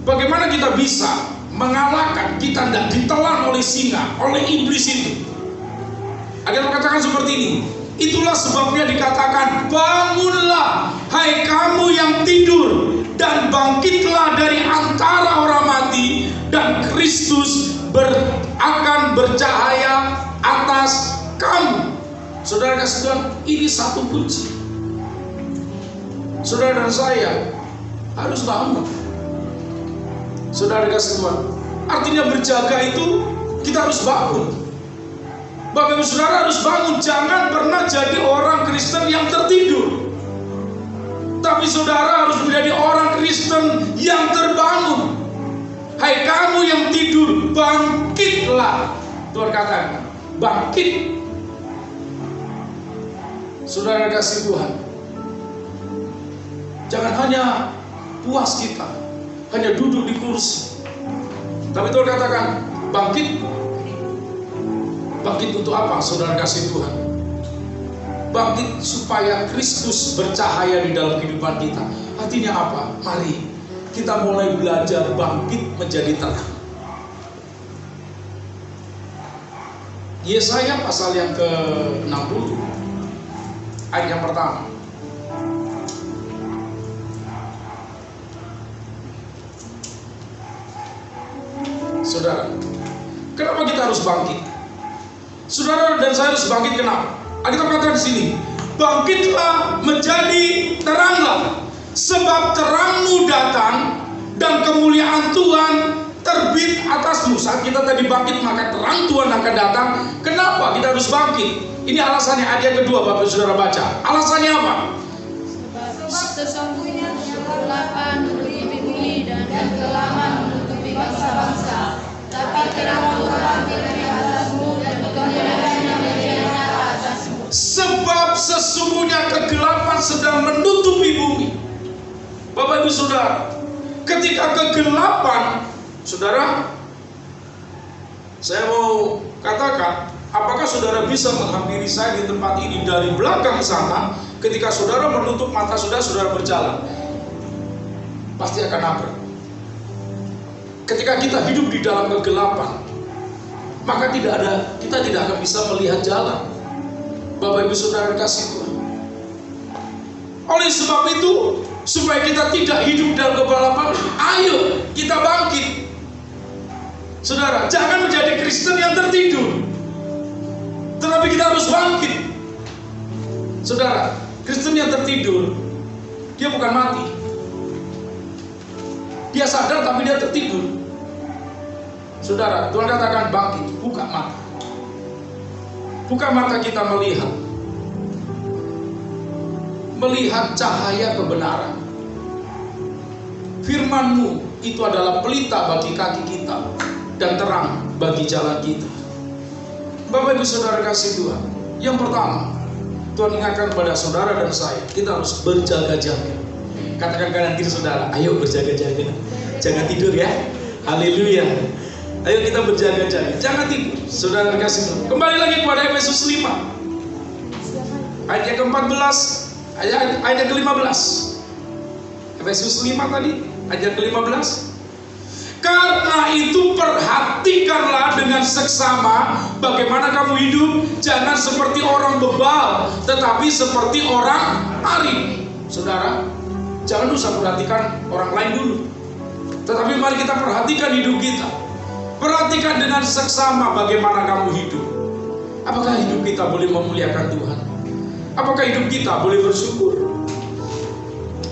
Bagaimana kita bisa mengalahkan, kita tidak ditelan oleh singa, oleh iblis itu? Agar katakan seperti ini. Itulah sebabnya dikatakan, bangunlah hai kamu yang tidur, dan bangkitlah dari antara orang mati, dan Kristus akan bercahaya atas kamu. Saudara kasih Tuhan, ini satu kunci. Saudara dan saya harus bangun. Saudara kasih Tuhan, artinya berjaga itu kita harus bangun. Bapak Ibu Saudara harus bangun. Jangan pernah jadi orang Kristen yang tertidur, tapi saudara harus menjadi orang Kristen yang terbangun. Hai kamu yang tidur, bangkitlah. Tuhan katakan, bangkit. Saudara kasih Tuhan, jangan hanya puas kita hanya duduk di kursi, tapi Tuhan katakan, bangkit. Bangkit untuk apa, saudara kasih Tuhan? Bangkit supaya Kristus bercahaya di dalam kehidupan kita. Artinya apa? Mari kita mulai belajar bangkit menjadi terang. Yesaya pasal yang ke-60 ayat yang pertama. Saudara, kenapa kita harus bangkit? Saudara dan saya harus bangkit, kenapa? Kita katakan di sini, bangkitlah menjadi teranglah, sebab terangmu datang dan kemuliaan Tuhan terbit atasmu. Saat kita tadi bangkit, maka terang Tuhan akan datang. Kenapa kita harus bangkit? Ini alasannya, ayat kedua Bapak Saudara baca. Alasannya apa? Sebab sesungguhnya kegelapan menutupi bumi dan kekelaman menutupi bangsa-bangsa, tapi terang Tuhan dari atasmu dan kemuliaannya menjadi atasmu. Sebab sesungguhnya kegelapan sedang menutupi bumi. Bapak Ibu Saudara, ketika kegelapan, saudara, saya mau katakan, apakah saudara bisa menghampiri saya di tempat ini dari belakang sana? Ketika saudara menutup mata saudara berjalan, pasti akan nabrak. Ketika kita hidup di dalam kegelapan, maka kita tidak akan bisa melihat jalan. Bapak Ibu Saudara kasih Tuhan. Oleh sebab itu, supaya kita tidak hidup dalam kegelapan, ayo kita bangkit. Saudara, jangan menjadi Kristen yang tertidur, tetapi kita harus bangkit. Saudara, Kristen yang tertidur, dia bukan mati. Dia sadar tapi dia tertidur. Saudara, Tuhan katakan bangkit, buka mata. Buka mata kita melihat cahaya kebenaran. Firman-Mu itu adalah pelita bagi kaki kita dan terang bagi jalan kita. Bapak Ibu Saudara kasih Tuhan, yang pertama, Tuhan ingatkan kepada saudara dan saya, kita harus berjaga-jaga. Katakan kanan kiri saudara, ayo berjaga-jaga. Jangan tidur ya. Haleluya. Ayo kita berjaga-jaga, jangan tidur. Saudara kasih Tuhan. Kembali lagi kepada Efesus 5 ayat yang ke-14, ayat yang ke-15. Efesus 5 tadi, ayat yang ke-15. Karena itu perhatikanlah dengan seksama bagaimana kamu hidup, jangan seperti orang bebal, tetapi seperti orang arif. Saudara, jangan usah perhatikan orang lain dulu, tetapi mari kita perhatikan hidup kita. Perhatikan dengan seksama bagaimana kamu hidup. Apakah hidup kita boleh memuliakan Tuhan? Apakah hidup kita boleh bersyukur?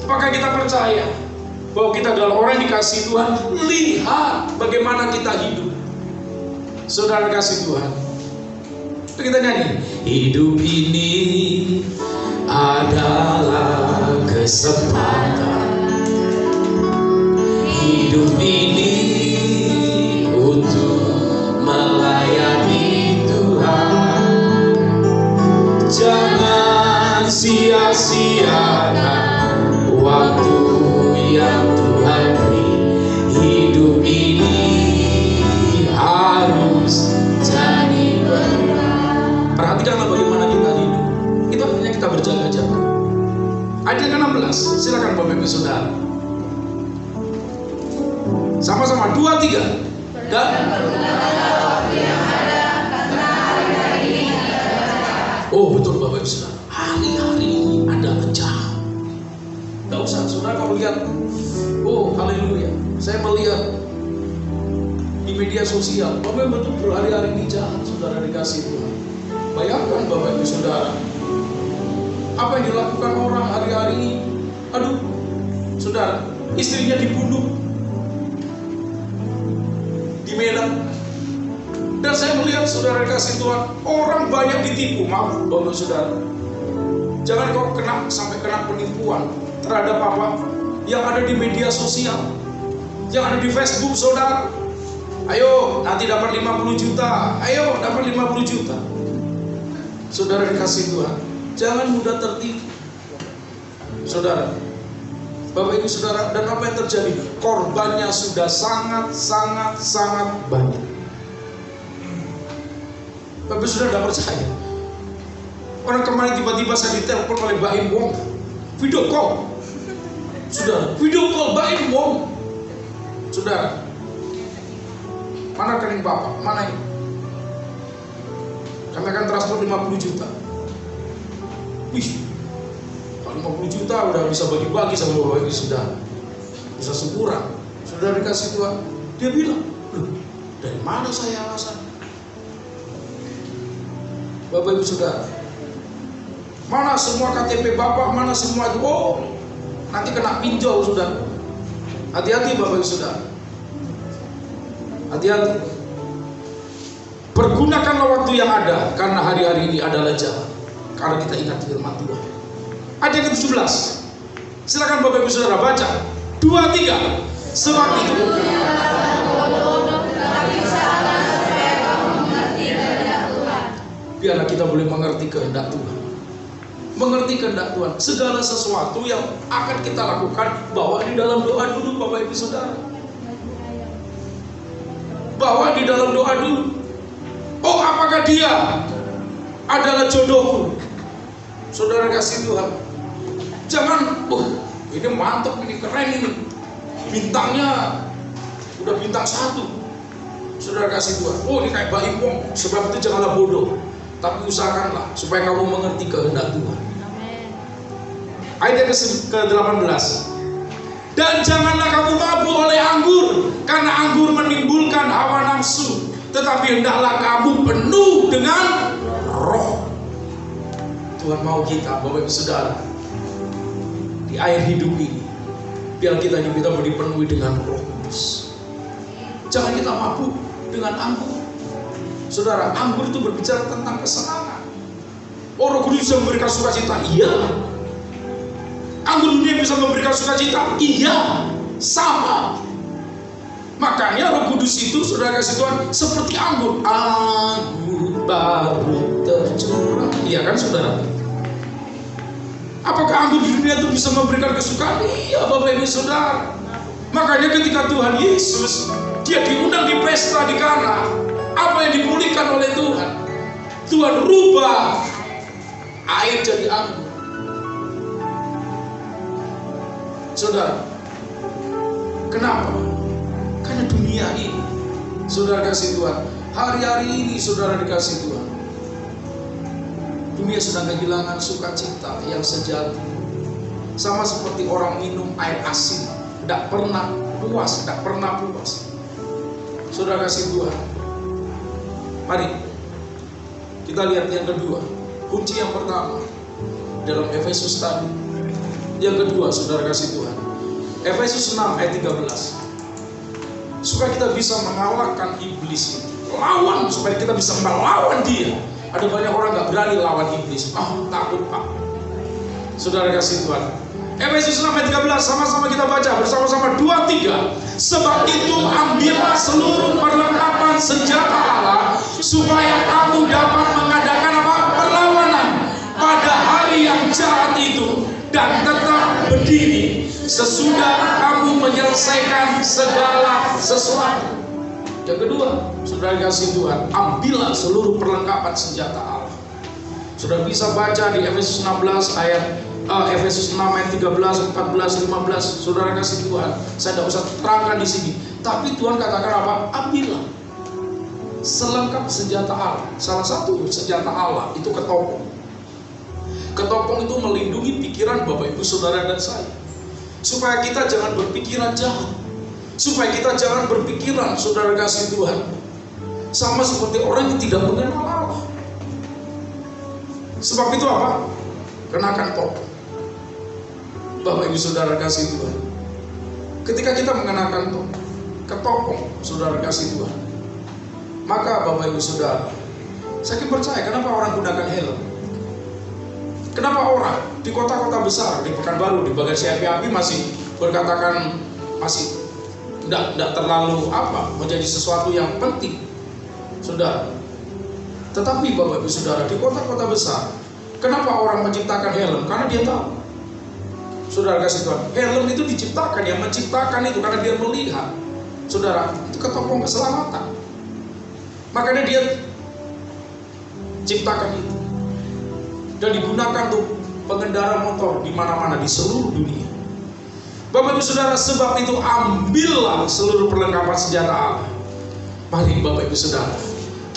Apakah kita percaya bahwa kita adalah orang yang dikasih Tuhan? Lihat bagaimana kita hidup. Saudara kasih Tuhan, kita nyanyi. Hidup ini adalah kesempatan. Hidup ini untuk melayani Tuhan. Jangan sia-siakan waktu yang Tuhan beri. Hidup ini Silakan Bapak Ibu Saudara. Sama-sama 2, 3. Dan oh betul Bapak Ibu Saudara, hari-hari ini ada rencana. Tidak usah saudara kalau lihat, oh haleluya, saya melihat di media sosial, Bapak betul berhari-hari ini jahat, saudara dikasih Tuhan. Bayangkan Bapak Ibu Saudara, apa yang dilakukan orang hari-hari ini. Aduh, saudara, istrinya dibunuh di Medan. Dan saya melihat saudara dikasih Tuhan, orang banyak ditipu. Maaf Bapak Saudara, jangan kau sampai kena penipuan terhadap apa yang ada di media sosial, yang ada di Facebook saudara. Ayo nanti dapat 50 juta, ayo dapat 50 juta. Saudara dikasih Tuhan, jangan mudah tertipu. Saudara, Bapak Ibu Saudara, dan apa yang terjadi? Korbannya sudah sangat banyak. Bapak Saudara tidak percaya. Orang kemarin tiba-tiba saya ditelepon oleh Mbak Im Wong, video call. Saudara, video call Mbak Im Wong. Saudara, mana rekening Bapak? Mana ini? Kami akan transfer 50 juta. Wih, kalau 50 juta udah bisa bagi-bagi sama Bapak Ibu Saudara. Bisa syukuran. Saudara dikasih Tuhan. Dia bilang, loh, dari mana saya alasan? Bapak Ibu Saudara, mana semua KTP Bapak, mana semua itu? Oh, nanti kena pinjol Saudara. Hati-hati Bapak Ibu Saudara. Hati-hati. Pergunakanlah waktu yang ada, karena hari-hari ini adalah jahat. Karena kita ingat firman Tuhan. Ayat yang ke-17. Silakan Bapak Ibu Saudara baca. 2, 3. Sebab itu biarlah kita boleh mengerti kehendak Tuhan. Mengerti kehendak Tuhan. Segala sesuatu yang akan kita lakukan, bawa di dalam doa dulu Bapak Ibu Saudara. Bawa di dalam doa dulu. Oh, apakah dia adalah jodohku? Saudara kasih Tuhan. Jangan, ini mantap, ini keren ini. Bintangnya udah bintang 1. Saudara kasih Tuhan. Oh, ini kayak Mbak Im Wong. Sebab itu janganlah bodoh, tapi usahakanlah supaya kamu mengerti kehendak Tuhan. Ayat yang ke-18. Dan janganlah kamu mabuk oleh anggur, karena anggur menimbulkan hawa nafsu, tetapi hendaklah kamu penuh dengan roh. Tuhan mau kita, Bapak Ibu Saudara, di air hidup ini, biar kita dipenuhi dengan Roh Kudus. Jangan kita mabuk dengan anggur. Saudara, anggur itu berbicara tentang kesenangan. Oh, Roh Kudus bisa memberikan sukacita? Iya. Anggur dunia bisa memberikan sukacita? Iya. Sama. Makanya Roh Kudus itu, saudara kasih Tuhan, seperti anggur. Anggur baru tercurah. Iya kan saudara? Apakah anggur di dunia itu bisa memberikan kesukaan? Iya Bapak Ibu Saudara. Makanya ketika Tuhan Yesus, dia diundang di pesta di Kana, apa yang dipulihkan oleh Tuhan? Tuhan rubah air jadi anggur. Saudara, kenapa? Karena dunia ini, saudara kasih Tuhan, hari-hari ini saudara dikasih Tuhan, dunia sedang kehilangan sukacita yang sejati. Sama seperti orang minum air asin, tidak pernah puas. Saudara kasih Tuhan, mari kita lihat yang kedua. Kunci yang pertama dalam Efesus tadi. Yang kedua, saudara kasih Tuhan, Efesus 6 ayat 13. Supaya kita bisa mengalahkan iblis itu. Lawan, supaya kita bisa melawan dia. Ada banyak orang gak berani lawan iblis. Takut Pak. Saudara kasih Tuhan, Efesus 6 ayat 13, sama-sama kita baca bersama-sama. 2, 3. Sebab itu ambillah seluruh perlengkapan senjata Allah, supaya kamu dapat mengadakan apa? Perlawanan pada hari yang jahat itu, dan tetap berdiri sesudah kamu menyelesaikan segala sesuatu. Yang kedua, saudara kasih Tuhan, ambillah seluruh perlengkapan senjata Allah. Sudah bisa baca di Efesus 16 ayat Efesus 6 ayat 13, 14, 15. Saudara kasih Tuhan, saya tidak usah terangkan di sini. Tapi Tuhan katakan apa? Ambillah selengkap senjata Allah. Salah satu senjata Allah itu ketopong. Ketopong itu melindungi pikiran Bapak Ibu Saudara dan saya, supaya kita jangan berpikiran jahat, supaya kita jangan berpikiran, saudara kasih Tuhan, sama seperti orang yang tidak mengenal Allah. Sebab itu apa? Kenakan topeng. Bapak Ibu Saudara kasih Tuhan, ketika kita mengenakan ketopong, saudara kasih Tuhan, maka Bapak Ibu Saudara, saya percaya kenapa orang gunakan helm. Kenapa orang di kota-kota besar, di Pekanbaru, di Bagasi Api-Api masih berkatakan masih tidak terlalu menjadi sesuatu yang penting, saudara. Tetapi Bapak Ibu Saudara, di kota-kota besar, kenapa orang menciptakan helm? Karena dia tahu, saudara kasih Tuhan, helm itu diciptakan, yang menciptakan itu karena dia melihat, saudara, itu ketopong keselamatan. Makanya dia ciptakan itu dan digunakan untuk pengendara motor di mana-mana di seluruh dunia. Bapak Ibu Saudara, sebab itu ambillah seluruh perlengkapan senjata Allah. Mari Bapak Ibu Saudara,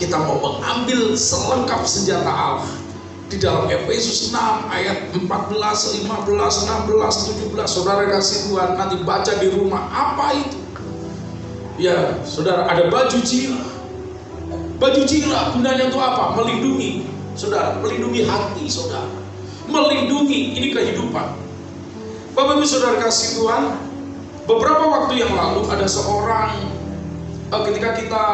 kita mau mengambil selengkap senjata Allah di dalam Efesus 6 ayat 14, 15, 16, 17. Saudara kasih Tuhan, nanti baca di rumah. Apa itu? Ya, saudara, ada baju jira. Baju jira gunanya untuk apa? Melindungi, saudara, melindungi hati saudara, melindungi ini kehidupan. Bapak Ibu Saudara kasih Tuhan, beberapa waktu yang lalu ada seorang, ketika kita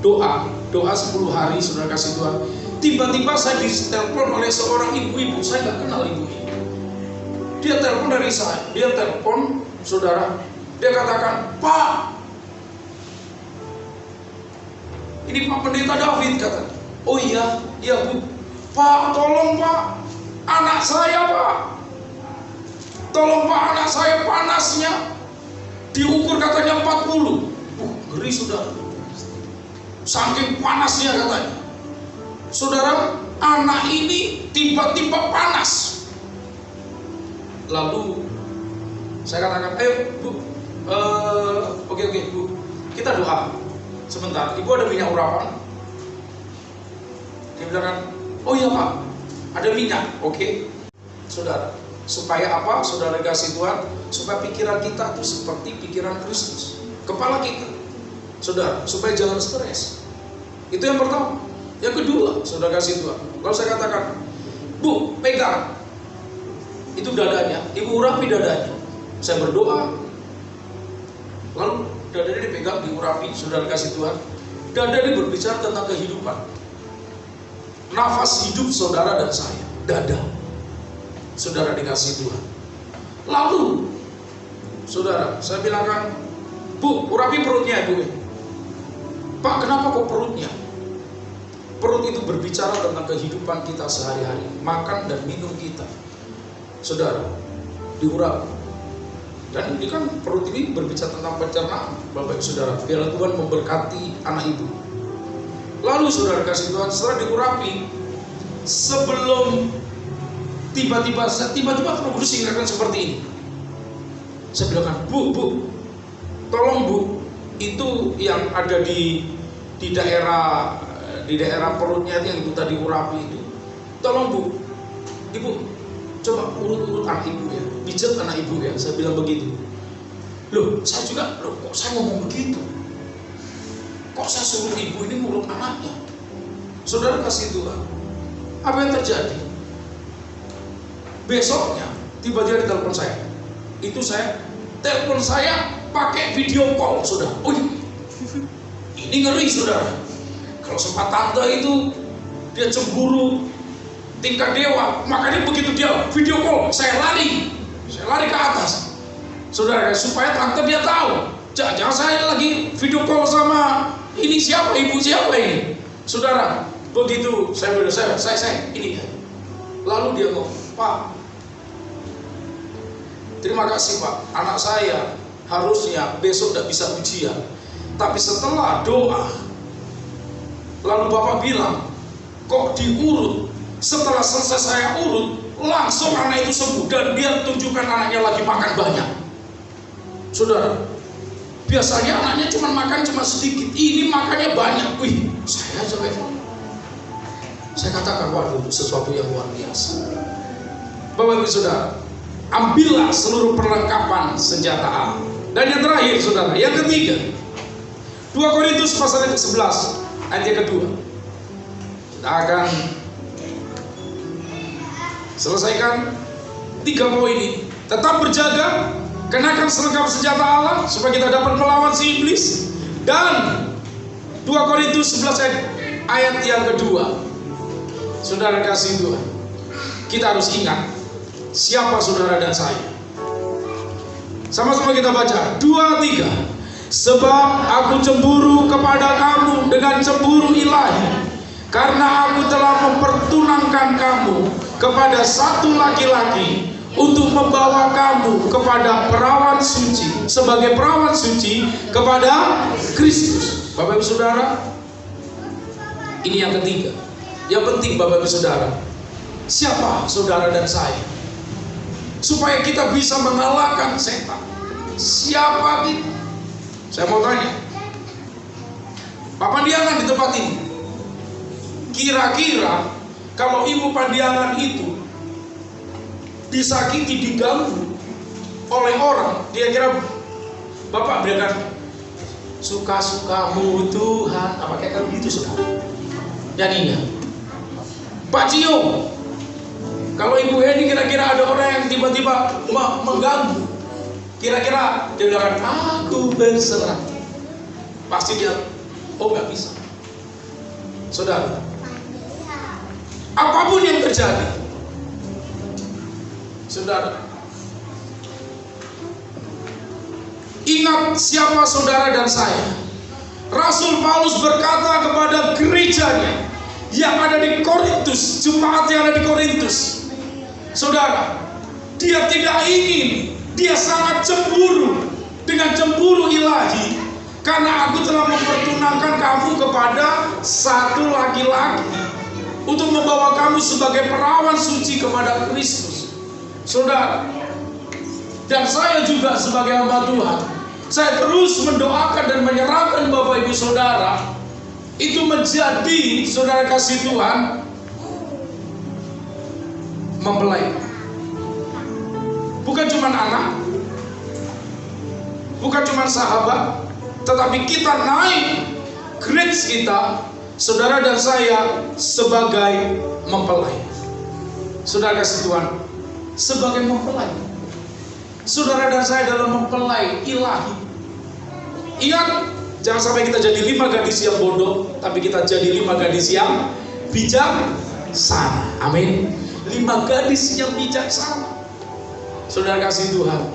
doa 10 hari, saudara kasih Tuhan, tiba-tiba saya ditelepon oleh seorang ibu-ibu. Saya nggak kenal ibu ini. Dia telepon dari saya, dia telepon saudara, dia katakan, "Pak, ini Pak Pendeta David," katanya. "Oh iya, iya Bu. Pak, tolong Pak, anak saya Pak. Tolong Pak, anak saya panasnya diukur katanya 40. Ngeri saudara. Saking panasnya katanya. Saudara, anak ini tiba-tiba panas. Lalu saya katakan, "Ayo Bu, oke Bu, kita doa sebentar. Ibu ada minyak urapan?" Dia bilang, "Oh iya Pak, ada minyak." Oke. Saudara, supaya apa? Saudara kasih Tuhan, supaya pikiran kita itu seperti pikiran Kristus, kepala kita, saudara, supaya jangan stres. Itu yang pertama. Yang kedua, saudara kasih Tuhan, lalu saya katakan, "Bu, pegang itu dadanya, Ibu urapi dadanya." Saya berdoa, lalu dadanya dipegang, diurapi, saudara kasih Tuhan. Dada ini berbicara tentang kehidupan, nafas hidup saudara dan saya, dada, saudara dikasih Tuhan. Lalu, saudara, saya bilangkan, "Bu, urapi perutnya Bu." "Pak, kenapa kok perutnya?" Perut itu berbicara tentang kehidupan kita sehari-hari, makan dan minum kita, saudara, diurapi. Dan ini kan perut ini berbicara tentang pencernaan, Bapak Ibu Saudara. Biarlah Tuhan memberkati anak ibu. Lalu saudara kasih Tuhan, setelah diurapi, sebelum tiba-tiba Roh Kudus ingatkan seperti ini. Saya bilang, Bu, tolong Bu, itu yang ada di daerah perutnya yang itu tadi urapi itu, tolong Bu, Ibu coba urut anak ibu ya, pijat anak ibu ya." Saya bilang begitu. Saya juga, kok saya ngomong begitu? Kok saya suruh ibu ini ngurut anaknya? Saudara kasih Tuhan, apa yang terjadi? Besoknya tiba-tiba ditelepon saya. Itu telepon saya pakai video call, saudara. Oh ini ngeri saudara. Kalau sempat tante itu dia cemburu tingkat dewa, makanya begitu dia video call, saya lari ke atas, saudara, supaya tante dia tahu, jangan saya lagi video call sama ini siapa, ibu siapa ini, saudara. Begitu saya ini. Lalu dia ngomong, "Pak, terima kasih Pak, anak saya harusnya besok tidak bisa ujian, tapi setelah doa, lalu Bapak bilang, kok diurut. Setelah selesai saya urut, langsung anak itu sembuh dan dia tunjukkan anaknya lagi makan banyak. Saudara, biasanya anaknya makan cuma sedikit, ini makannya banyak. Wih, saya katakan, waduh, sesuatu yang luar biasa. Bapak Ibu Saudara, ambillah seluruh perlengkapan senjata Allah. Dan yang terakhir, saudara, yang ketiga, 2 Korintus pasal yang ke-11 ayat yang kedua. Kita akan selesaikan 3 poin ini. Tetap berjaga, kenakan selengkap senjata Allah supaya kita dapat melawan si iblis. Dan 2 Korintus 11 ayat yang kedua. Saudara kasih Tuhan, kita harus ingat siapa saudara dan saya. Sama-sama kita baca 2, 3. Sebab aku cemburu kepada kamu dengan cemburu ilahi, karena aku telah mempertunangkan kamu kepada satu laki-laki untuk membawa kamu kepada perawan suci, sebagai perawan suci kepada Kristus. Bapak Ibu Saudara, ini yang ketiga. Yang penting Bapak Ibu Saudara, siapa saudara dan saya, supaya kita bisa mengalahkan setan. Siapa kita? Saya mau tanya, Pak Pandiangan di tempat ini, kira-kira kalau Ibu Pandiangan itu disakiti, diganggu oleh orang, dia kira Bapak biarkan suka-sukamu Tuhan, apa kayak gitu saudara? Nyanyinya Pak Cio, kalau Ibu Heni kira-kira ada orang yang tiba-tiba mengganggu, kira-kira dia bilang aku berserah, pasti dia nggak bisa. Saudara, apapun yang terjadi, saudara, ingat siapa saudara dan saya. Rasul Paulus berkata kepada gerejanya yang ada di Korintus, jemaat yang ada di Korintus, saudara, dia tidak ingin, dia sangat cemburu dengan cemburu ilahi, karena aku telah mempertunangkan kamu kepada satu laki-laki untuk membawa kamu sebagai perawan suci kepada Kristus. Saudara, dan saya juga sebagai hamba Tuhan, saya terus mendoakan dan menyerahkan Bapak Ibu Saudara itu menjadi, saudara kasih Tuhan, mempelai. Bukan cuma anak, bukan cuma sahabat, tetapi kita naik grades kita, saudara dan saya, sebagai mempelai. Saudara kasih Tuhan, sebagai mempelai. Saudara dan saya dalam mempelai ilahi. Ingat, jangan sampai kita jadi 5 gadis yang bodoh, tapi kita jadi 5 gadis yang bijaksana. Amin. 5 gadis yang bijaksana. Saudara kasih Tuhan,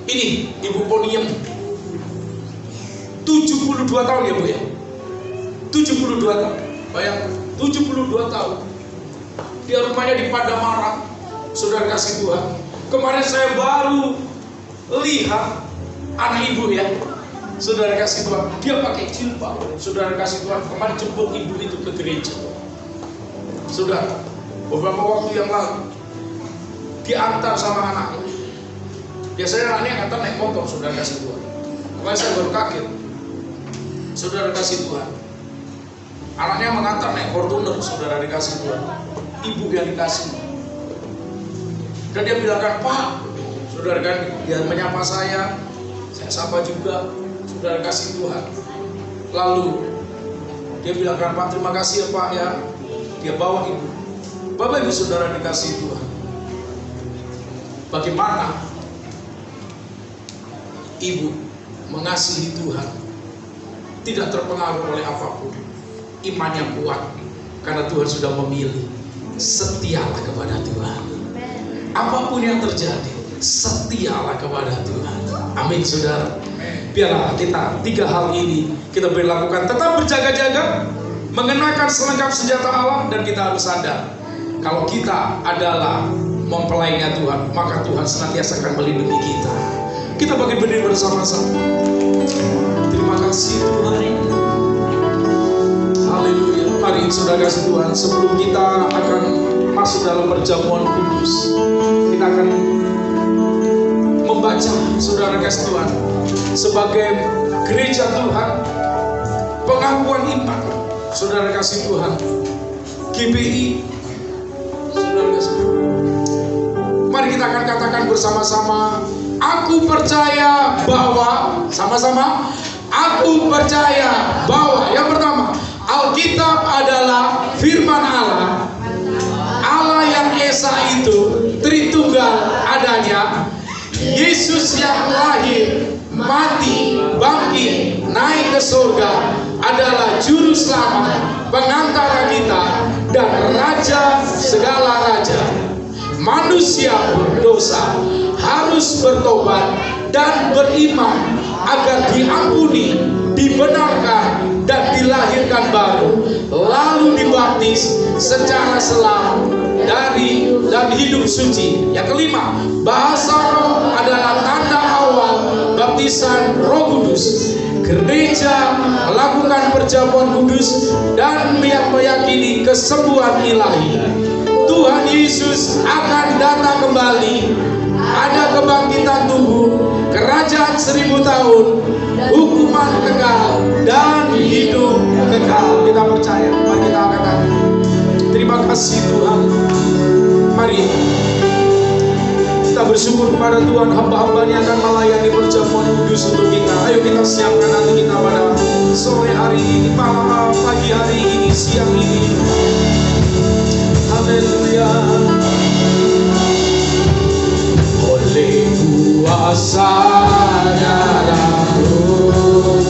ini Ibu Ponium 72 tahun ya Bu ya, 72 tahun. Bayang, 72 tahun. Dia rumahnya di Padamaran. Saudara kasih Tuhan, kemarin saya baru lihat anak Ibu ya, saudara kasih Tuhan, dia pakai jilbab. Saudara kasih Tuhan, kemarin jemput Ibu itu ke gereja. Saudara, beberapa waktu yang lalu diantar sama anaknya. Biasanya anaknya antar naik motor, saudara kasih Tuhan. Kemarin saya baru kaget, saudara kasih Tuhan, anaknya mengantar naik Fortuner, saudara dikasih Tuhan. Ibu yang dikasih. Dan dia bilangkan, Pak, saudara kan, dia menyapa saya sapa juga, saudara kasih Tuhan. Lalu dia bilangkan, Pak, terima kasih ya Pak ya. Dia bawa Ibu. Bapak Ibu Saudara dikasih Tuhan, bagaimana Ibu mengasihi Tuhan, tidak terpengaruh oleh apapun, iman yang kuat, karena Tuhan sudah memilih. Setialah kepada Tuhan, apapun yang terjadi, setialah kepada Tuhan. Amin saudara. Biarlah kita 3 hal ini kita berlakukan. Tetap berjaga-jaga, mengenakan selengkap senjata Allah, dan kita harus sadar kalau kita adalah mempelainya Tuhan, maka Tuhan senantiasa akan melindungi kita. Kita bagi berdiri bersama-sama. Terima kasih Tuhan. Haleluya. Mari saudara kasih Tuhan, sebelum kita akan masuk dalam perjamuan kudus. Kita akan membaca, saudara kasih Tuhan, sebagai gereja Tuhan, pengakuan iman, saudara kasih Tuhan, GBI, saudara kasih Tuhan. Mari kita akan katakan bersama-sama, aku percaya bahwa, sama-sama, aku percaya bahwa, yang pertama, Alkitab adalah firman Allah, Allah yang Esa itu Tritunggal adanya, Yesus yang lahir, mati, bangkit, naik ke surga adalah juru selamat, pengantara kita, dan raja segala raja. Manusia berdosa harus bertobat dan beriman agar diampuni, dibenarkan, dan dilahirkan baru, lalu dibaptis secara selam dari dan hidup suci. Yang kelima, bahasa roh adalah tanda awal baptisan Roh Kudus. Gereja melakukan perjamuan kudus dan meyakini kesembuhan ilahi. Tuhan Yesus akan datang kembali. Ada kebangkitan tubuh, kerajaan 1000 tahun, hukuman kekal, dan hidup kekal. Kita percaya, mari kita katakan, terima kasih Tuhan. Mari kita bersyukur kepada Tuhan, hamba-hambanya akan melayani perjamuan kudus untuk kita. Ayo kita siapkan hati kita pada sore hari ini, malam, pagi hari ini, siang ini. Haleluya. Oleh kuasa darah Roh,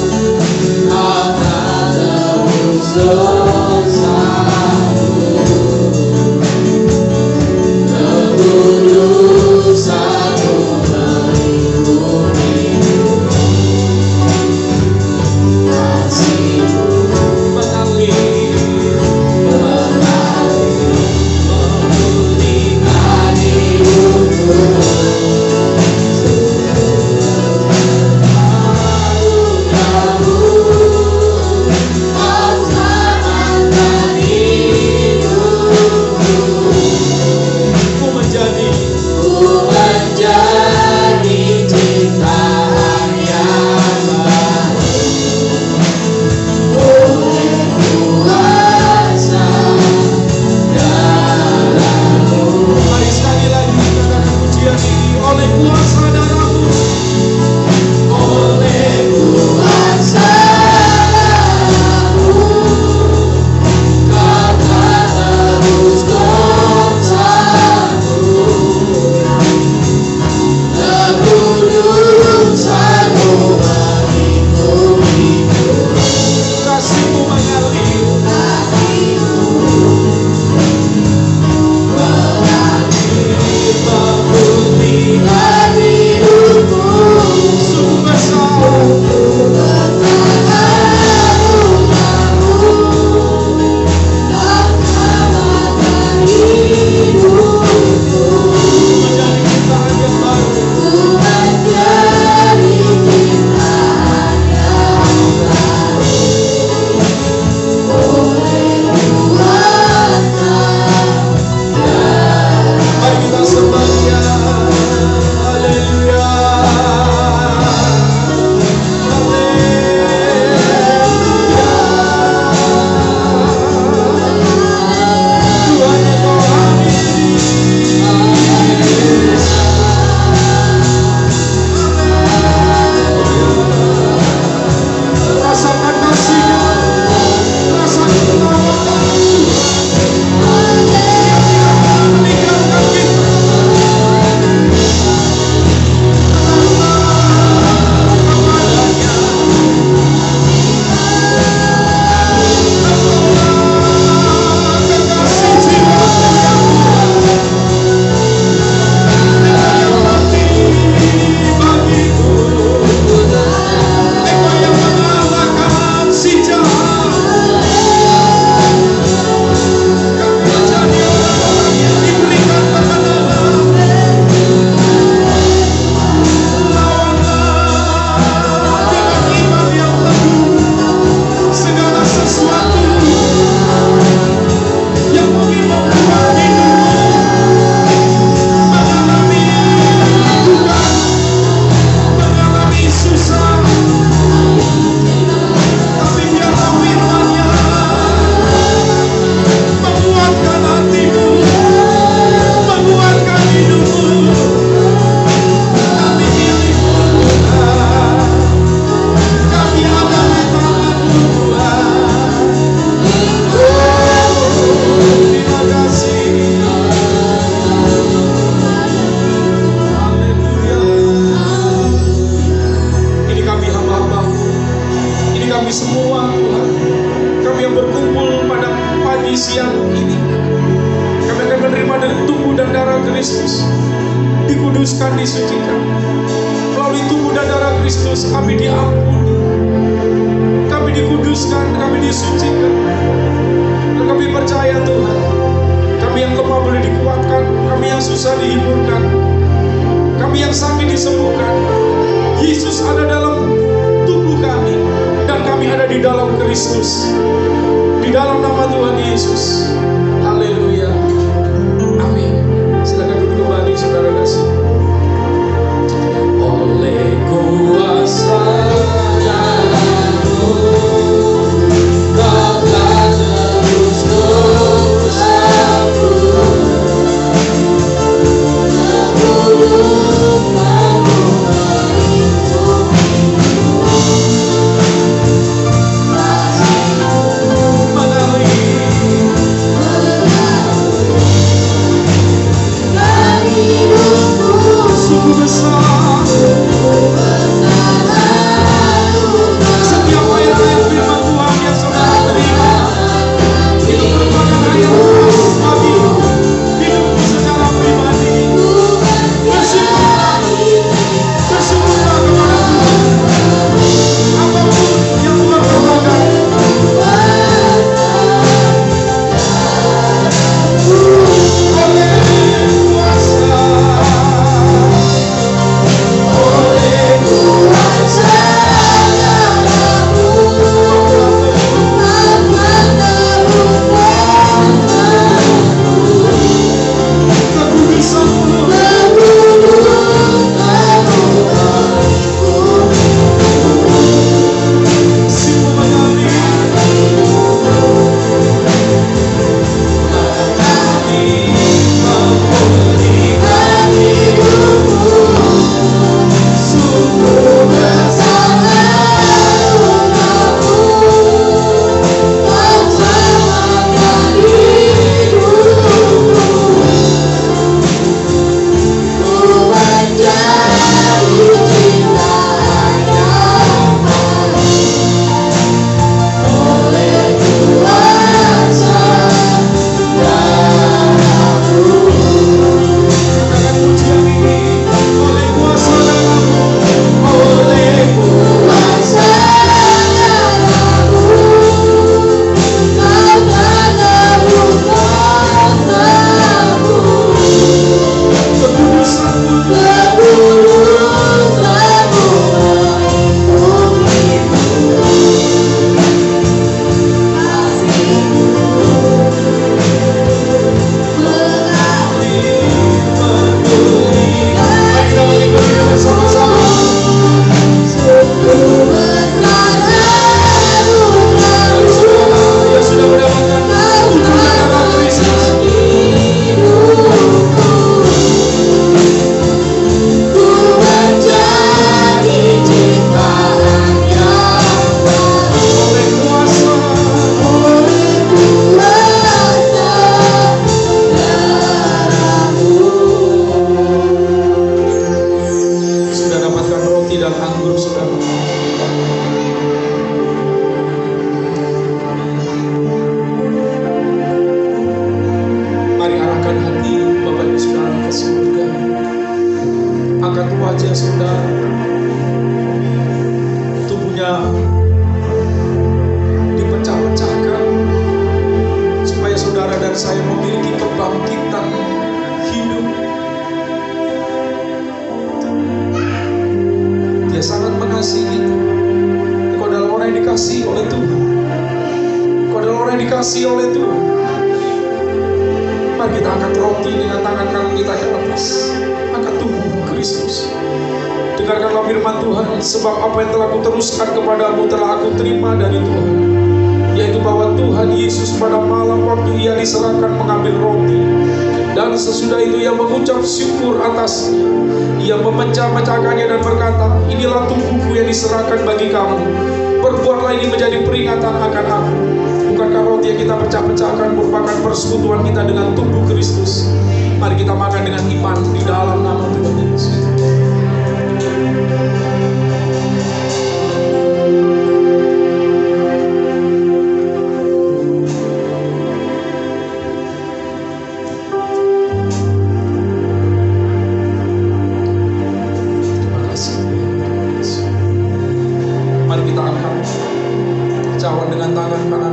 akan tebus dosaku, kekudusanmu mengikuti, kasihmu mengalir, memulihkan hidupku. Aku pagi siang ini kami akan menerima dari tubuh dan darah Kristus, dikuduskan, disucikan. Melalui tubuh dan darah Kristus kami diampuni, kami dikuduskan, kami disucikan. Dan kami percaya Tuhan, kami yang lemah boleh dikuatkan, kami yang susah dihiburkan, kami yang sakit disembuhkan. Yesus ada dalam tubuh kami, dan kami ada di dalam Kristus. Di dalam nama Tuhan Yesus. Haleluya. Amin. Silakan duduk kembali, saudara kasih. Oleh kuasa darah-Mu, Kau telah tebus dosaku. Setiap ayat-ayat firman Tuhan yang saudara terima, itu merupakan ayat keras bagi hidupmu secara pribadi. Bersyukurlah kepada Tuhan. Apapun yang Tuhan katakan, sebab apa yang telah kuteruskan kepadamu telah aku terima dari Tuhan, yaitu bahwa Tuhan Yesus pada malam waktu ia diserahkan mengambil roti, dan sesudah itu ia mengucap syukur atasnya, ia memecah-mecahkannya dan berkata, inilah tubuhku yang diserahkan bagi kamu, perbuatlah ini menjadi peringatan akan aku. Bukankah roti yang kita pecah-pecahkan merupakan persekutuan kita dengan tubuh Kristus? Mari kita makan dengan iman di dalam nama Tuhan Yesus.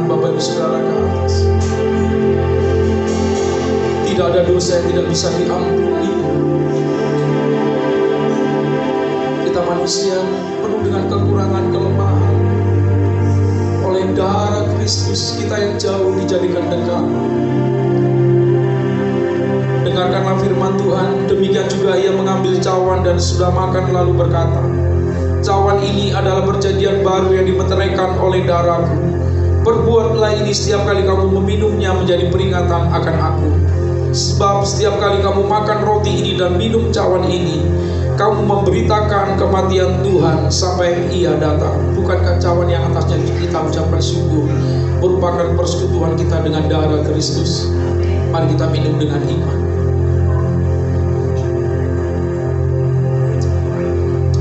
tangan Bapak Ibu Saudara ke atas. Tidak ada dosa yang tidak bisa diampuni. Kita manusia penuh dengan kekurangan, kelemahan. Oleh darah Kristus kita yang jauh dijadikan dekat. Dengarkanlah firman Tuhan. Demikian juga ia mengambil cawan dan sudah makan lalu berkata, cawan ini adalah perjanjian baru yang dimeteraikan oleh darahku. Perbuatlah ini setiap kali kamu meminumnya menjadi peringatan akan aku. Sebab setiap kali kamu makan roti ini dan minum cawan ini, kamu memberitakan kematian Tuhan sampai ia datang. Bukankah cawan yang atasnya kita ucapkan syukur merupakan persekutuan kita dengan darah Kristus? Mari kita minum dengan iman.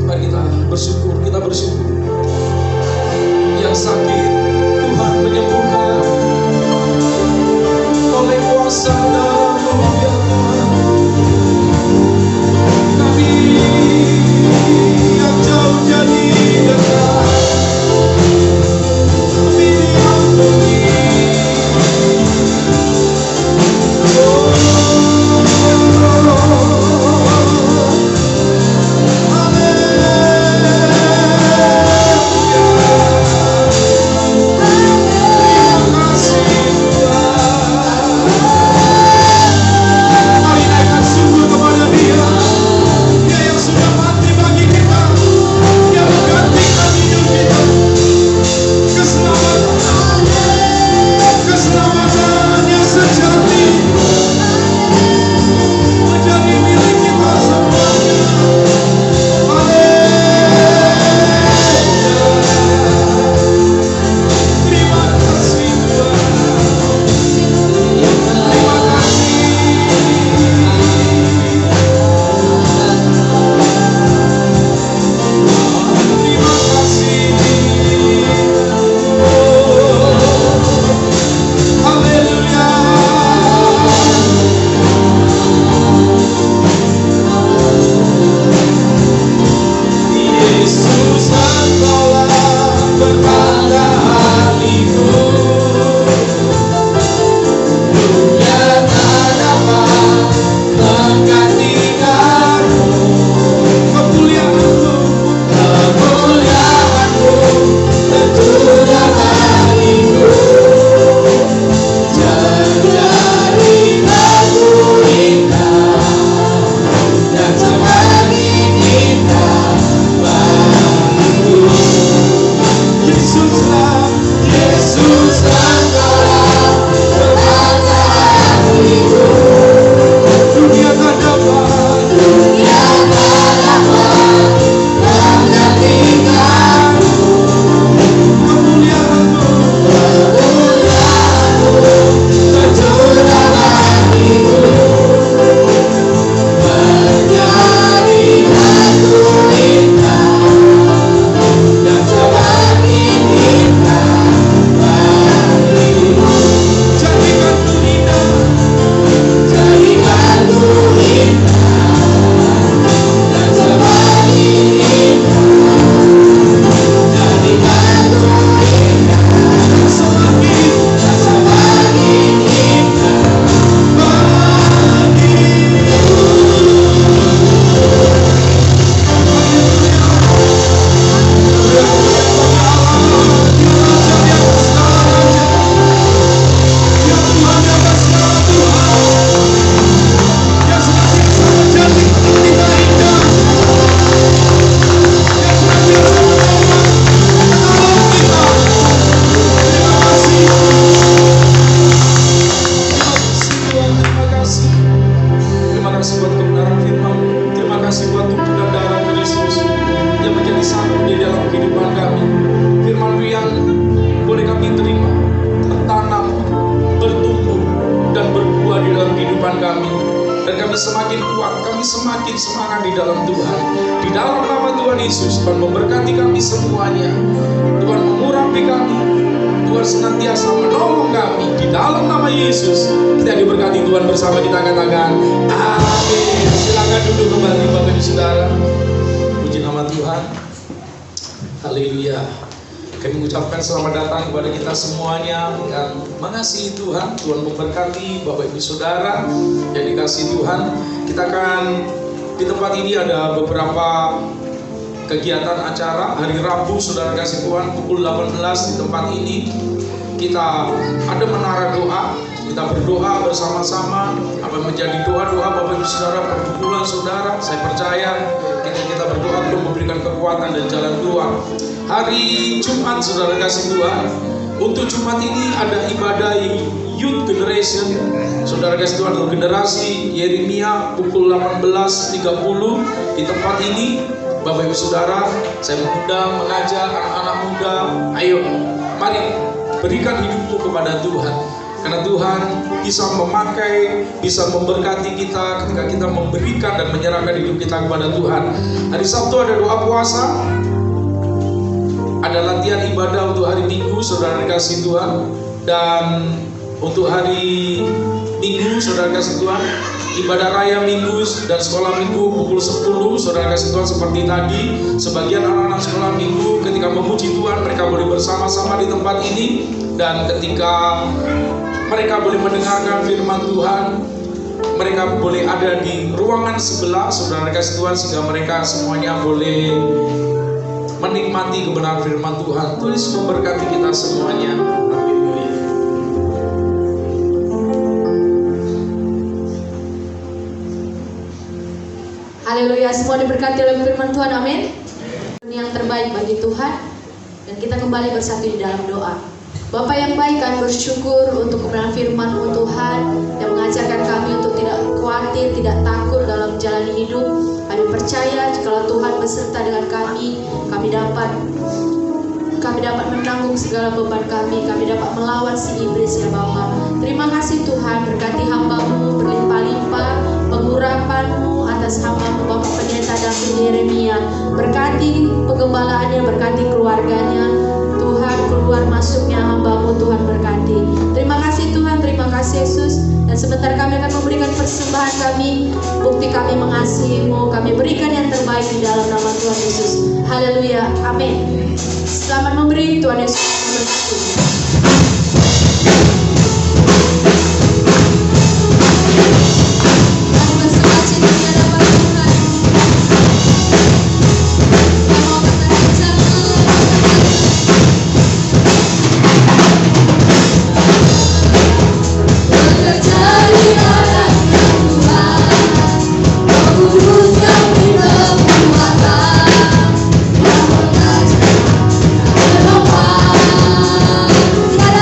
Mari kita bersyukur, Yang sakit Tuhan menyembuhkan oleh kuasa darah-Mu ya Tuhan. Kami yang jauh jadi dekat, kami diampuni. semakin semangat di dalam Tuhan. Di dalam nama Tuhan Yesus, Tuhan memberkati kami semuanya. Tuhan mengurapi kami. Tuhan senantiasa menolong kami. Di dalam nama Yesus, kita diberkati Tuhan bersama kita katakan amin. Silakan duduk kembali Bapak Ibu Saudara. Puji nama Tuhan. Haleluya. Kami mengucapkan selamat datang kepada kita semuanya yang mengasihi Tuhan. Tuhan memberkati Bapak Ibu Saudara yang dikasihi Tuhan. Kita akan di tempat ini ada beberapa kegiatan acara. Hari Rabu, Saudara kasih Tuhan, pukul 18 di tempat ini kita ada menara doa. Kita berdoa bersama-sama. Apa yang menjadi doa-doa Bapak Ibu Saudara, perkumpulan Saudara, saya percaya kita berdoa untuk memberikan kekuatan dan jalan keluar. Hari Jumat, Saudara kasih Tuhan, untuk Jumat ini ada ibadah Youth Generation, Saudara kasih Tuhan, untuk generasi Yeremia pukul 18.30 di tempat ini. Bapak Ibu Saudara, saya mengundang, mengajak anak-anak muda, ayo mari berikan hidupmu kepada Tuhan. Karena Tuhan bisa memakai, bisa memberkati kita ketika kita memberikan dan menyerahkan hidup kita kepada Tuhan. Hari Sabtu ada doa puasa, ada latihan ibadah untuk hari Minggu, Saudara dikasih Tuhan. Dan untuk hari Minggu, Saudara kasih Tuhan, ibadah raya Minggu dan sekolah Minggu pukul 10, Saudara kasih Tuhan. Seperti tadi, sebagian anak-anak sekolah Minggu ketika memuji Tuhan, mereka boleh bersama-sama di tempat ini. Dan ketika mereka boleh mendengarkan firman Tuhan, mereka boleh ada di ruangan sebelah, Saudara kasih Tuhan, sehingga mereka semuanya boleh menikmati kebenaran firman Tuhan. Tulis memberkati kita semuanya. Haleluya. Haleluya, semua diberkati oleh firman Tuhan, amin. Yang terbaik bagi Tuhan. Dan kita kembali bersatu di dalam doa. Bapa yang baik, kami bersyukur untuk kebenaran firman-Mu Tuhan yang mengajarkan kami untuk tidak khawatir, tidak takut dalam menjalani hidup. Kami percaya jika Tuhan beserta dengan kami dapat menanggung segala beban kami dapat melawan si iblis ya Bapa. Terima kasih Tuhan, berkati hamba-Mu berlimpah-limpah pengurapan-Mu atas hamba-Mu Bapak Pendeta David Yeremia. Berkati penggembalaannya, berkati keluarganya. Tuhan, keluar masuknya hamba-Mu Tuhan berkati. Terima kasih Tuhan, terima kasih Yesus. Dan sebentar kami akan memberikan persembahan kami, bukti kami mengasihi-Mu. Kami berikan yang terbaik di dalam nama Tuhan Yesus. Haleluya, amin. Selamat memberi, Tuhan Yesus memberkati. Tiada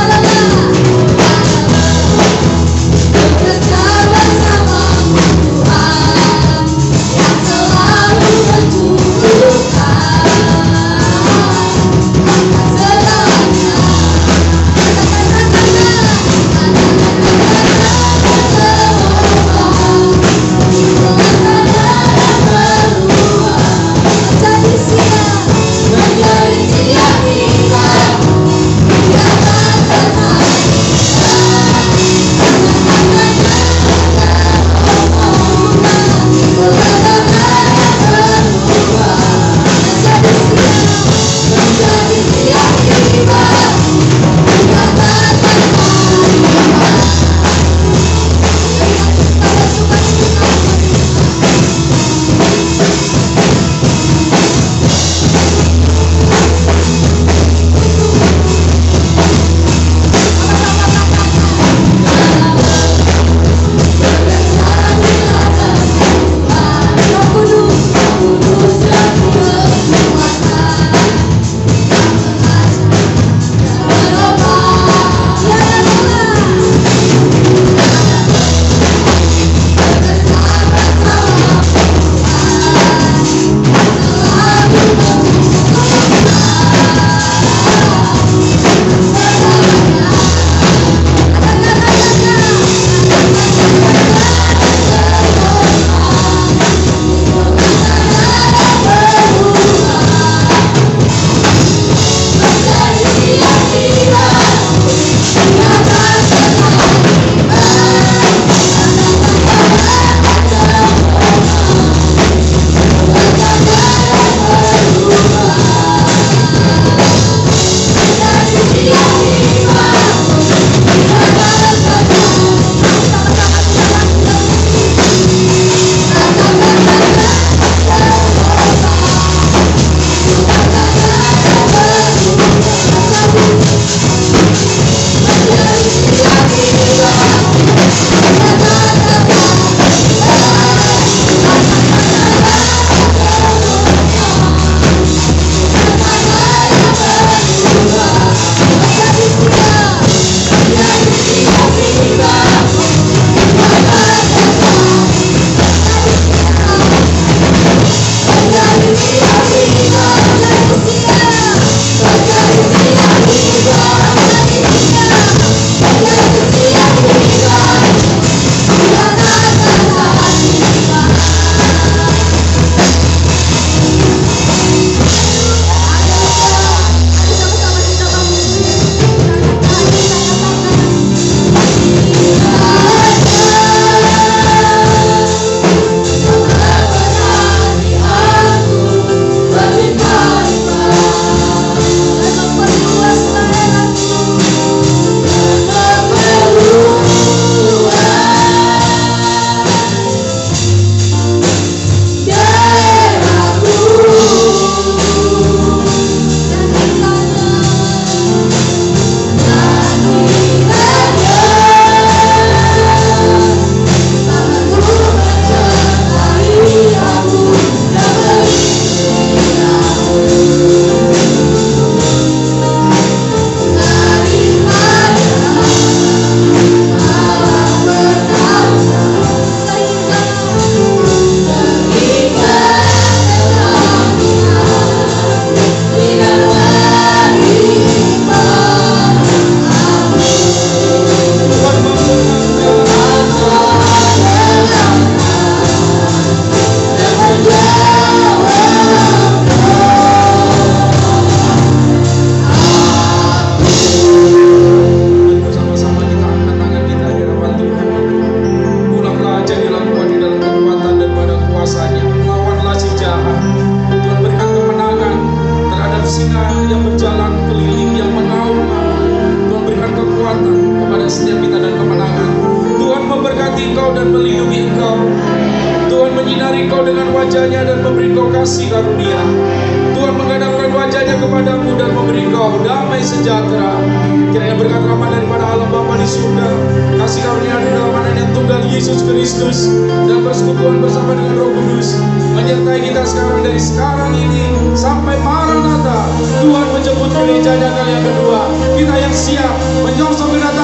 atas setiap kita dan kemenangan. Tuhan memberkati engkau dan melindungi engkau. Tuhan menyinari engkau dengan wajahnya dan memberi engkau kasih karunia. Tuhan menghadapkan wajahnya kepadamu dan memberi engkau damai sejahtera. Kiranya berkat rahmat daripada Allah Bapa di surga, kasih karunia di dalam yang tunggal Yesus Kristus, dan persekutuan bersama dengan Roh Kudus menyertai kita sekarang, dari sekarang ini sampai Maranatha. Tuhan menjemput gerejanya kali yang kedua. Kita yang siap menyongsong kedatangan